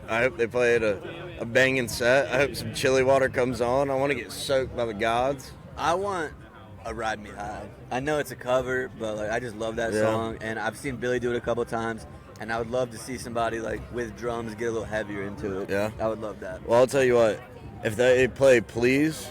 I hope they play at a banging set. I hope some Chili Water comes on. I want to get soaked by the gods. I want a Ride Me High. I know it's a cover, but I just love that song, and I've seen Billy do it a couple times, and I would love to see somebody with drums get a little heavier into it. Yeah. I would love that. Well, I'll tell you what. If they play Please,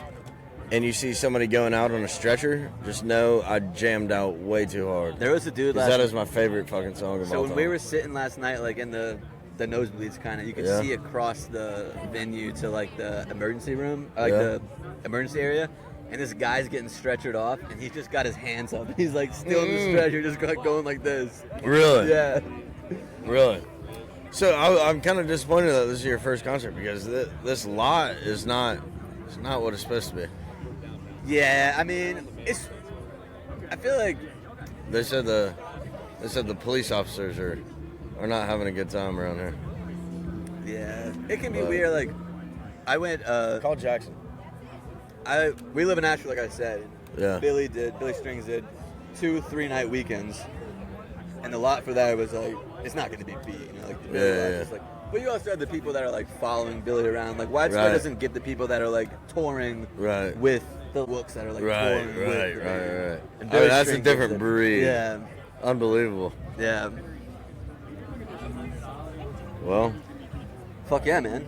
and you see somebody going out on a stretcher, just know I jammed out way too hard. There was a dude that is my favorite fucking song of all So when time. we were sitting last night, in the nosebleeds, kind of, you could see across the venue to the emergency room, the emergency area. And this guy's getting stretchered off, and he's just got his hands up. He's still in the stretcher, just going like this. Really? Yeah. Really? So I'm kind of disappointed that this is your first concert because this lot is not what it's supposed to be. Yeah, I mean, I feel like they said the police officers are not having a good time around here. Yeah, it can be weird. Like, I went. Call Jackson. We live in Asheville, like I said. Yeah. Billy Strings did 2-3 night weekends, and the lot for that was like, it's not going to be beat, you know, like the Yeah. But you also have the people that are like following Billy around. Like Widespread doesn't get the people that are like touring with the looks that are like touring with. Right. And I mean, that's a Strings different is breed. Yeah. Unbelievable. Yeah. Well. Fuck yeah, man.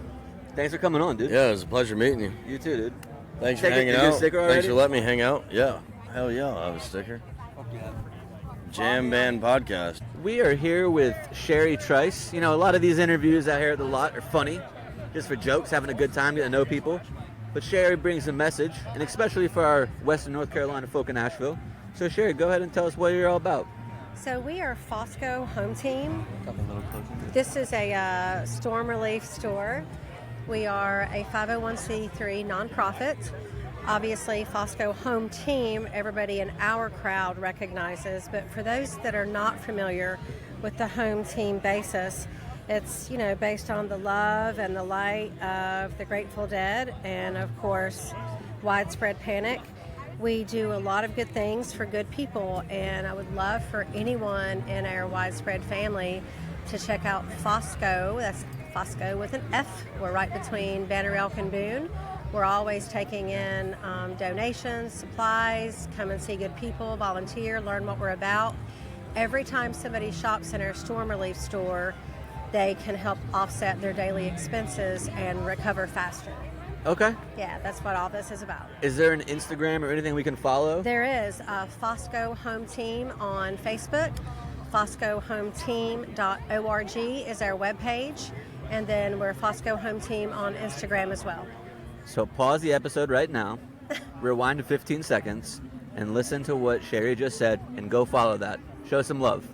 Thanks for coming on, dude. Yeah, it was a pleasure meeting you. You too, dude. Thanks for hanging Did you out. get a sticker already? Thanks for letting me hang out. Yeah. Hell yeah, I'll have a sticker. Jam Band Podcast. We are here with Sherry Trice. You know, a lot of these interviews out here at the lot are funny, just for jokes, having a good time, getting to know people. But Sherry brings a message, and especially for our Western North Carolina folk in Asheville. So Sherry, go ahead and tell us what you're all about. So we are Fosco Home Team. This is a storm relief store. We are a 501c3 nonprofit. Obviously, Fosco Home Team, everybody in our crowd recognizes, but for those that are not familiar with the home team basis, it's, you know, based on the love and the light of the Grateful Dead and, of course, widespread panic. We do a lot of good things for good people, and I would love for anyone in our widespread family to check out Fosco. That's Fosco with an F. We're right between Banner Elk and Boone. We're always taking in donations, supplies, come and see good people, volunteer, learn what we're about. Every time somebody shops in our storm relief store, they can help offset their daily expenses and recover faster. Okay. Yeah, that's what all this is about. Is there an Instagram or anything we can follow? There is Fosco Home Team on Facebook. FoscoHomeTeam.org is our webpage. And then we're Fosco Home Team on Instagram as well. So pause the episode right now, rewind to 15 seconds, and listen to what Sherry just said, and go follow that. Show some love.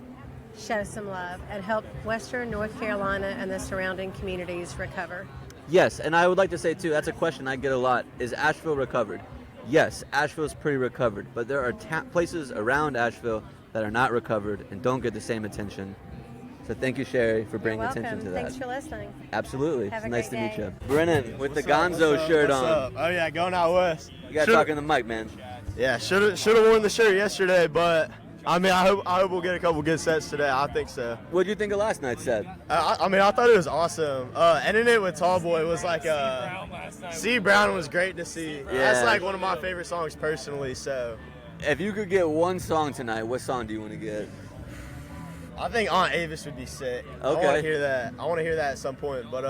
Show some love and help Western North Carolina and the surrounding communities recover. Yes, and I would like to say, too, that's a question I get a lot. Is Asheville recovered? Yes, Asheville's pretty recovered, but there are places around Asheville that are not recovered and don't get the same attention. So thank you, Sherry, for bringing attention to that. Thanks for listening. Absolutely. Have It's a nice to great meet day. you. Brennan, with the What's Gonzo up? shirt What's on. up? Oh yeah, going out west. You gotta talk in the mic, man. Yeah, should have worn the shirt yesterday, but I mean, I hope we'll get a couple good sets today. I think so. What did you think of last night's set? I mean, I thought it was awesome. Ending it with Tallboy was like See Brown was great to see. Yeah. That's like one of my favorite songs personally. So, if you could get one song tonight, what song do you want to get? I think Aunt Avis would be sick. I Okay. want to hear that. I want to hear that at some point. But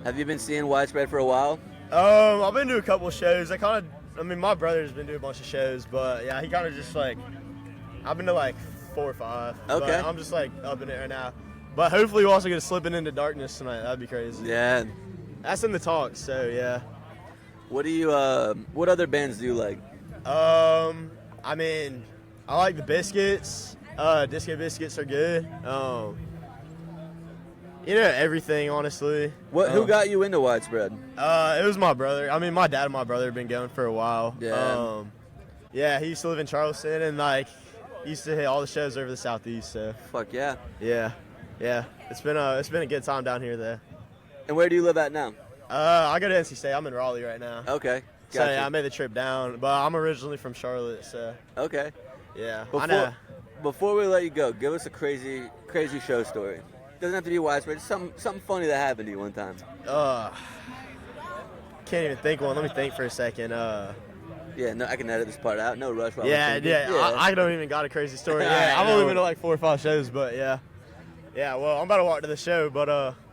have you been seeing Widespread for a while? I've been to a couple shows. I mean, my brother's been to a bunch of shows, but yeah, he kind of just like. I've been to like 4 or 5. Okay. But I'm just like up in it right now. But hopefully we'll also get Slipping Into Darkness tonight. That'd be crazy. Yeah. That's in the talks, so yeah. What do you? What other bands do you like? I mean, I like the Biscuits. Disco Biscuits are good. You know, everything, honestly. Who got you into Widespread? It was my brother. I mean, my dad and my brother have been going for a while. Yeah. Yeah, he used to live in Charleston, and like, he used to hit all the shows over the southeast. So. Fuck yeah. Yeah. It's been a good time down here, though. And where do you live at now? I go to NC State. I'm in Raleigh right now. Okay. So Gotcha. yeah, I made the trip down, but I'm originally from Charlotte. So. Okay. Yeah. I know. Before we let you go, give us a crazy show story. Doesn't have to be Widespread. Just something funny that happened to you one time. Can't even think one. Let me think for a second. Yeah, no, I can edit this part out. No rush. while Yeah. we're thinking. I don't even got a crazy story. All Yeah, right, I've only been to like 4 or 5 shows, but yeah. Yeah, well, I'm about to walk to the show, but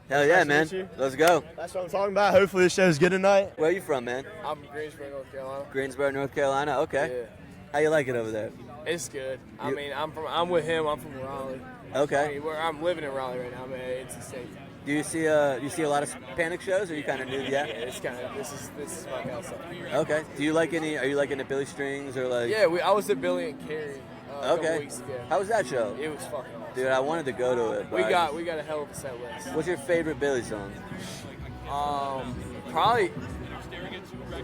Hell yeah, man. Let's go. That's what I'm talking about. Hopefully the show's good tonight. Where are you from, man? I'm from Greensboro, North Carolina. Greensboro, North Carolina. Okay. Yeah. How you like it over there? It's good. I mean, I'm with him. I'm from Raleigh. Okay. I mean, I'm living in Raleigh right now. I'm at NC State. Do you see a lot of Panic shows, or you kind of new? Yeah. It's kind of this is my house. Okay. Do you like any? Are you like into Billy Strings or like? Yeah, I was at Billy and Carrie a couple Okay. weeks ago. How was that show? It was fucking awesome. Dude, I wanted to go to it. We but got a hell of a set list. What's your favorite Billy song? Probably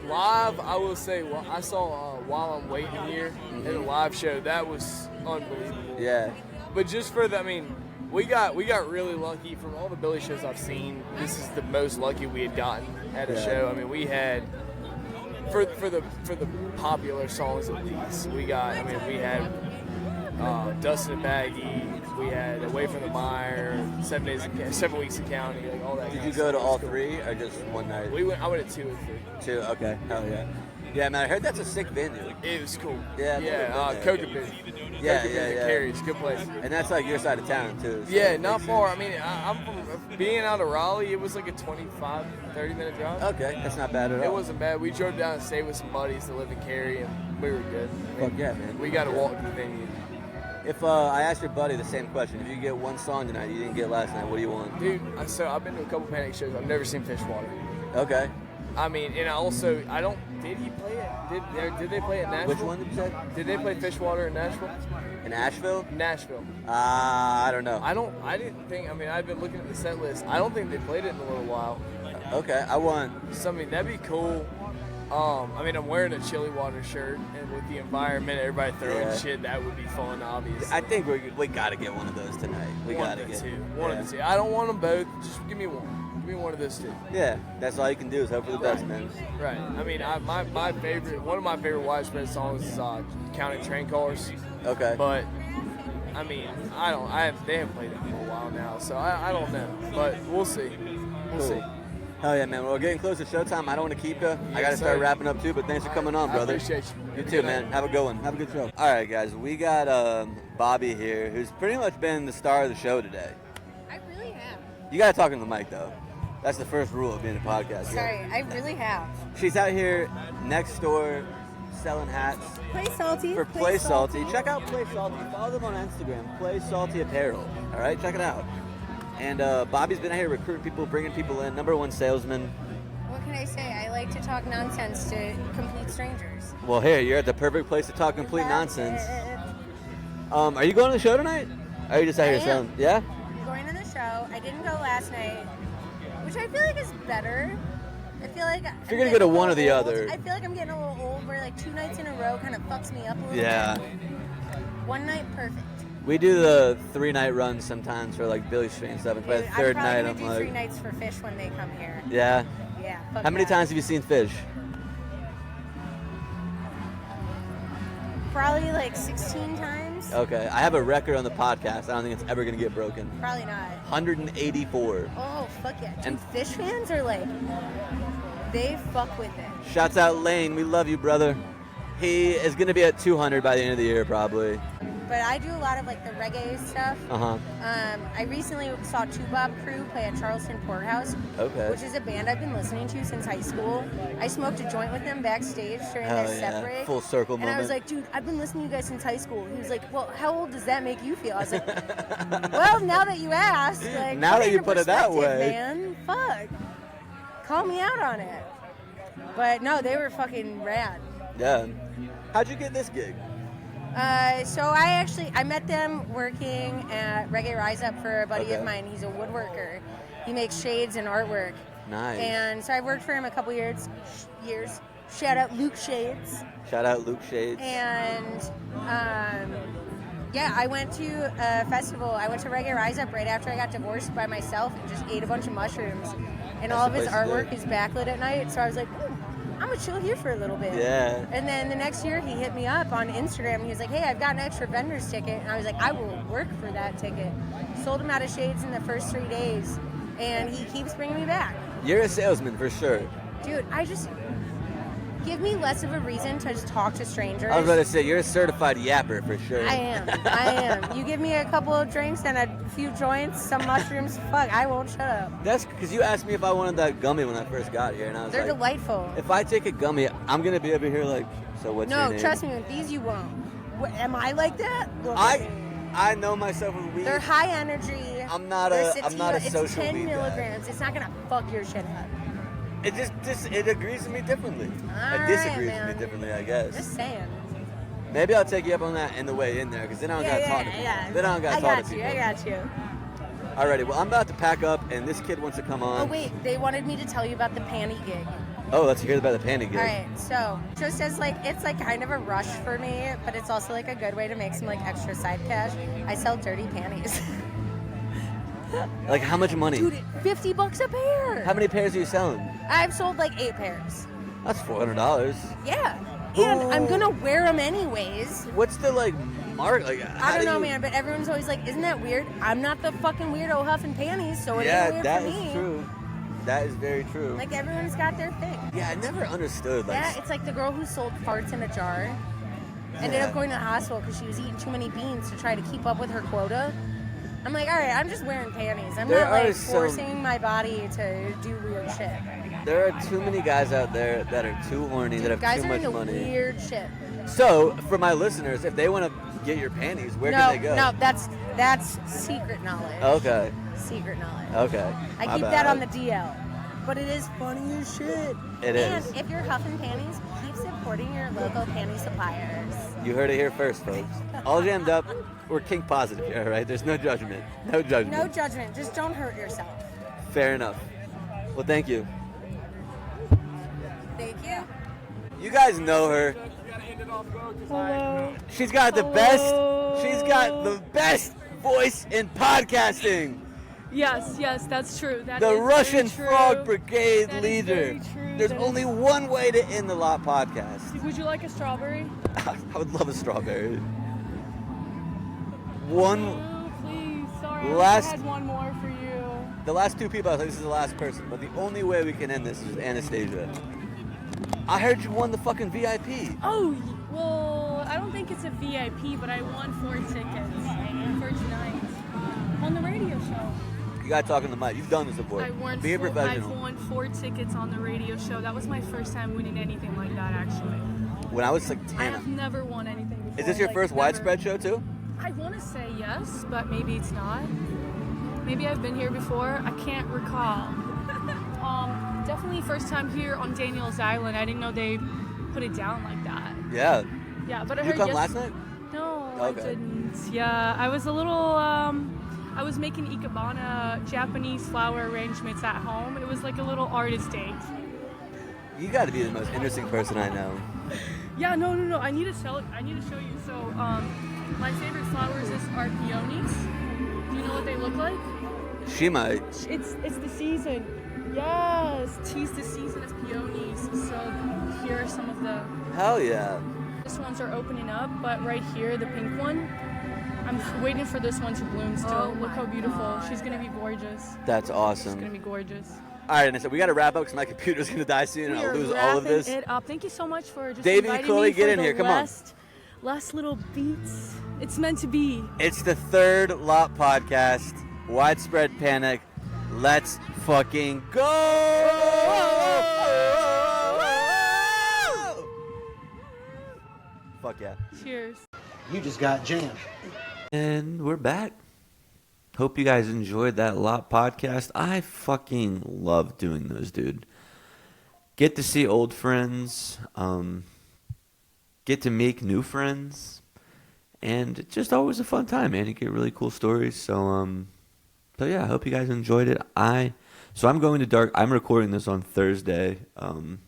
live. I will say, well, I saw While I'm Waiting Here at a live show. That was unbelievable. Yeah. But just for the, I mean, we got really lucky from all the Billy shows I've seen. This is the most lucky we had gotten at a show. I mean, we had for the popular songs at least. We had Dustin and Baggy. We had Away from the Mire, 7 weeks of county, like all that. Did you go to all three or just one night? I went to 2 or 3. 2, okay. Hell yeah. Yeah, man, I heard that's a sick venue. It was cool. Yeah, Kokomo. Yeah. Carries, good place. And that's like your side of town too. So yeah, not far. I mean, I'm from being out of Raleigh. It was like a 25, 30-minute drive. Okay, that's not bad at all. It wasn't bad. We drove down and stayed with some buddies that live in Cary, and we were good. Fuck yeah, man. We got to walk to the venue. If I asked your buddy the same question, if you get one song tonight you didn't get last night, what do you want? Dude, so I've been to a couple Panic shows. I've never seen Fishwater. Okay. I mean, and I don't. Did he play it? Did they play it in Nashville? Which one did you say? Did they play Fishwater in Nashville? In Asheville? Nashville. I don't know. I didn't think. I mean, I've been looking at the set list. I don't think they played it in a little while. Okay, I want. So I mean, that'd be cool. I mean, I'm wearing a Chili Water shirt, and with the environment, everybody throwing shit, that would be fun, obviously. I think we gotta get one of those tonight. We One gotta of the get two. One of the two. I don't want them both. Just give me one. Give me one of those two. Yeah, that's all you can do is hope for the best, man. Right. I mean, my favorite, one of my favorite widespread songs is "Counting Train Cars." Okay. But I mean, they haven't played it for a while now, so I don't know. But we'll see. We'll see. Hell yeah, man. Well, we're getting close to showtime. I don't want to keep you. I got to Yes, start sir. wrapping up too, but thanks for coming on, brother. I appreciate you. You too, man. Have a good one. Have a good show. All right, guys. We got Bobby here, who's pretty much been the star of the show today. I really have. You got to talk into the mic, though. That's the first rule of being a podcast. Sorry, I really have. She's out here next door selling hats. Play Salty. For Play Salty. Check out Play Salty. Follow them on Instagram. Play Salty Apparel. All right? Check it out. And Bobby's been out here recruiting people, bringing people in. #1 salesman. What can I say? I like to talk nonsense to complete strangers. Well, here, you're at the perfect place to talk complete nonsense. Are you going to the show tonight? Or are you just out here selling? Yeah? I'm going to the show. I didn't go last night, which I feel like is better. I feel like If you're going to go to one or the other. I feel like I'm getting a little old where like 2 nights in a row kind of fucks me up a little Yeah. bit. One night, perfect. We do the 3-night runs sometimes for like Billy Street and stuff. And by the Dude, third I'm night, probably I'm gonna do 3 like, nights for Fish when they come here. yeah. Yeah. Fuck How many yeah. times have you seen Fish? Probably like 16 times. Okay, I have a record on the podcast. I don't think it's ever going to get broken. Probably not. 184. Oh, fuck yeah. Dude, And- Fish fans are like, they fuck with it. Shouts out Lane. We love you, brother. He is going to be at 200 by the end of the year, probably. But I do a lot of like the reggae stuff. Uh-huh. I recently saw Two Bob Crew play at Charleston Porthouse, Okay. which is a band I've been listening to since high school. I smoked a joint with them backstage during Hell their set yeah. break. Full circle And I was moment. like, dude, I've been listening to you guys since high school. He was like, well, how old does that make you feel? I was like, well, now that you asked, like, Now that you into put it that perspective, way. man, fuck, call me out on it. But no, they were fucking rad. Yeah. How'd you get this gig? So I met them working at Reggae Rise Up for a buddy Okay. of mine. He's a woodworker. He makes shades and artwork. Nice. And so I worked for him a couple years. Shout out Luke Shades. Shout out Luke Shades. And yeah, I went to a festival. I went to Reggae Rise Up right after I got divorced by myself and just ate a bunch of mushrooms. And That's all of the his place to do artwork it. is backlit at night. So I was like, I'm gonna chill here for a little bit. Yeah. And then the next year he hit me up on Instagram and he was like, hey, I've got an extra vendor's ticket. And I was like, I will work for that ticket. Sold him out of shades in the first 3 days. And he keeps bringing me back. You're a salesman for sure. Dude, give me less of a reason to just talk to strangers. I was about to say, you're a certified yapper for sure. I am. You give me a couple of drinks and a few joints, some mushrooms, fuck, I won't shut up. That's because you asked me if I wanted that gummy when I first got here, and I was They're like, delightful. if I take a gummy, I'm going to be over here like, so what's your No, name? trust me, with these you won't. Am I like that? Look at me. I know myself with weed. They're high energy. I'm not They're a sativa. social It's 10 weed guy. milligrams. It's not gonna fuck your shit up. It just it agrees with me differently. All It right, disagrees with man. me differently, I guess. Just saying. Maybe I'll take you up on that in the way in there, because then I don't gotta talk to people. Then I don't gotta talk to people. I got you. Alrighty, well, I'm about to pack up, and this kid wants to come on. Oh, wait, they wanted me to tell you about the panty gig. Oh, let's hear about the panty gig. All right, so just as like, it's like kind of a rush for me, but it's also like a good way to make some like extra side cash. I sell dirty panties. Like, how much money? Dude, $50 a pair. How many pairs are you selling? I've sold like 8 pairs. That's $400. Yeah, and I'm gonna wear them anyways. What's the like mark? Like, I don't know, man, but everyone's always like, isn't that weird? I'm not the fucking weirdo huffing panties, so it ain't weird that for is me. true. That is very true. Like, everyone's got their thing. Yeah, I never understood. Like, Yeah, it's like the girl who sold farts in a jar. Ended up going to the hospital because she was eating too many beans to try to keep up with her quota. I'm like, all right, I'm just wearing panties. I'm not like forcing my body to do weird shit. There are too many guys out there that are too horny, that have Guys too are much into money. weird shit. So, for my listeners, if they want to get your panties, where can they go? No, that's secret knowledge. Okay. Secret knowledge. Okay. I My keep bad. that on the DL. But it is funny as shit. It is. And if you're huffing panties, keep supporting your local panty suppliers. You heard it here first, folks. All jammed up. We're kink positive here, all right? There's no judgment. No judgment. No judgment. Just don't hurt yourself. Fair enough. Well, thank you. Thank you. You guys know her. Hello. She's got the best. She's got the best voice in podcasting. Yes, that's true. That The is Russian very Frog true. Brigade That is leader. very true. There's That only is- one way to end the Lot podcast. Would you like a strawberry? I would love a strawberry. One. Oh, please. Sorry, Last- I had one more for you. The last two people, I think this is the last person, but the only way we can end this is with Anastasia. I heard you won the fucking VIP. Oh, well, I don't think it's a VIP, but I won 4 tickets for tonight on the radio show. You gotta talk in the mic. You've done this before. I've Be a professional. won 4 tickets on the radio show. That was my first time winning anything like that, actually. When I was like I 10. have never won anything before. Is this your like, first never. widespread show too? I want to say yes, but maybe it's not. Maybe I've been here before. I can't recall. Definitely first time here on Daniel's Island. I didn't know they put it down like that. Yeah. Yeah, but I You heard come yes- last night? No, Okay. I didn't. Yeah, I was a little. I was making ikebana Japanese flower arrangements at home. It was like a little artist date. You gotta be the most interesting person I know. Yeah, no. I need to show you. So, my favorite flowers are peonies. Do you know what they look like? She might. It's the season. Yes, tis the season of peonies. So here are some of the. Hell yeah. This ones are opening up, but right here, the pink one, I'm waiting for this one to bloom still. Look how beautiful. She's gonna be gorgeous. That's She's awesome. gonna be gorgeous. All right, Anissa, we gotta wrap up because my computer's gonna die soon and We I'll are lose all of wrapping this. it up. Thank you so much for just Davey, inviting Chloe, me get for in the here. Come on. last little beats. It's meant to be. It's the third Lot podcast. Widespread panic. Let's fucking go! Fuck yeah. Cheers. You just got jammed. And we're back. Hope you guys enjoyed that Lot podcast. I fucking love doing those, dude. Get to see old friends, get to make new friends, and it's just always a fun time, man. You get really cool stories. So yeah, I hope you guys enjoyed it. So I'm going to Dark. I'm recording this on Thursday. I'm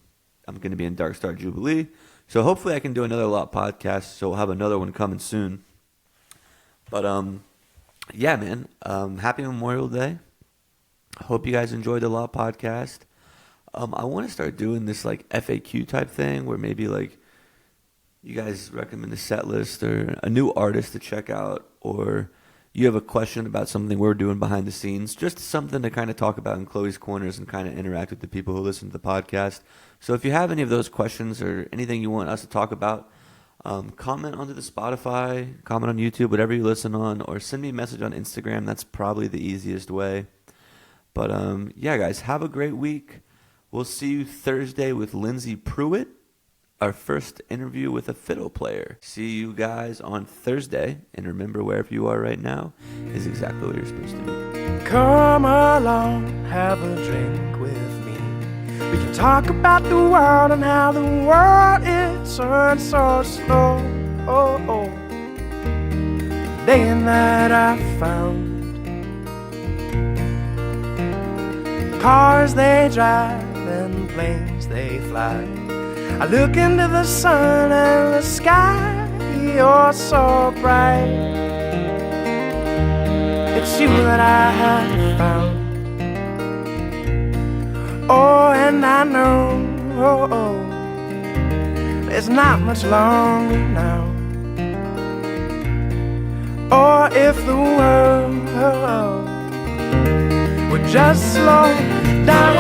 going to be in Dark Star Jubilee. So hopefully I can do another Lot podcast. So we'll have another one coming soon. But yeah, man. Happy Memorial Day. Hope you guys enjoyed the Lot podcast. I want to start doing this like FAQ type thing where maybe like you guys recommend a set list or a new artist to check out, or you have a question about something we're doing behind the scenes, just something to kind of talk about in Chloe's Corners and kind of interact with the people who listen to the podcast. So if you have any of those questions or anything you want us to talk about, comment onto the Spotify, comment on YouTube, whatever you listen on, or send me a message on Instagram. That's probably the easiest way. But yeah, guys, have a great week. We'll see you Thursday with Lindsay Pruitt, our first interview with a fiddle player. See you guys on Thursday. And remember, wherever you are right now is exactly where you're supposed to be. Come along, have a drink with me. We can talk about the world and how the world is turned so slow. day and night I found. Cars they drive and planes they fly. I look into the sun and the sky, you're so bright. It's you that I have found. Oh, and I know it's not much longer now. Or if the world would just slow down.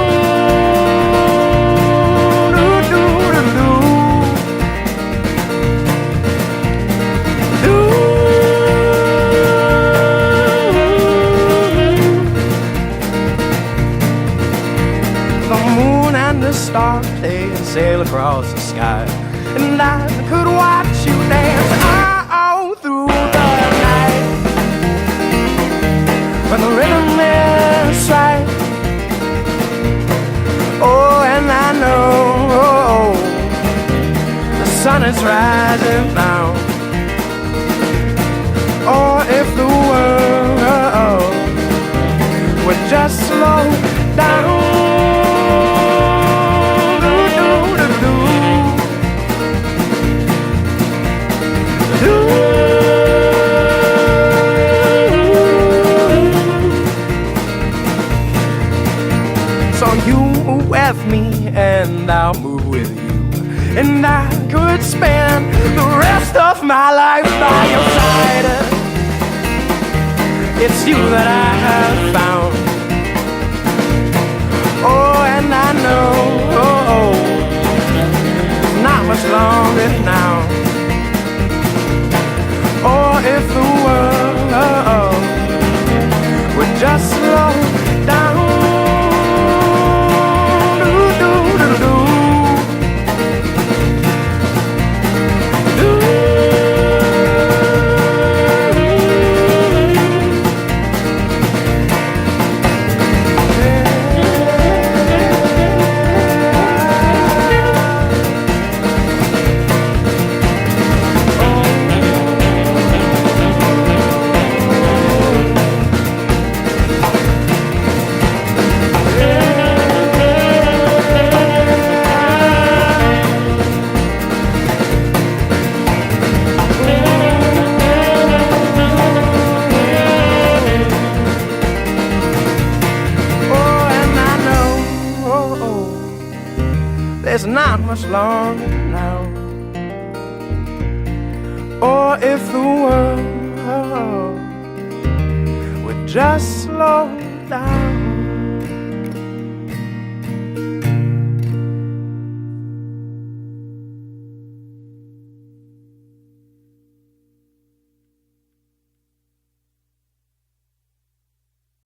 The moon and the stars, they sail across the sky, and I could watch you dance all through the night. When the rhythm is right, oh, and I know the sun is rising now. Or if the world would just slow down. So you move with me and I'll move with you, and I could spend the rest of my life by your side. It's you that I have found. Oh, and I know it's not much longer now. Or if the world would just slow down. There's not much longer now. Or if the world would just slow down.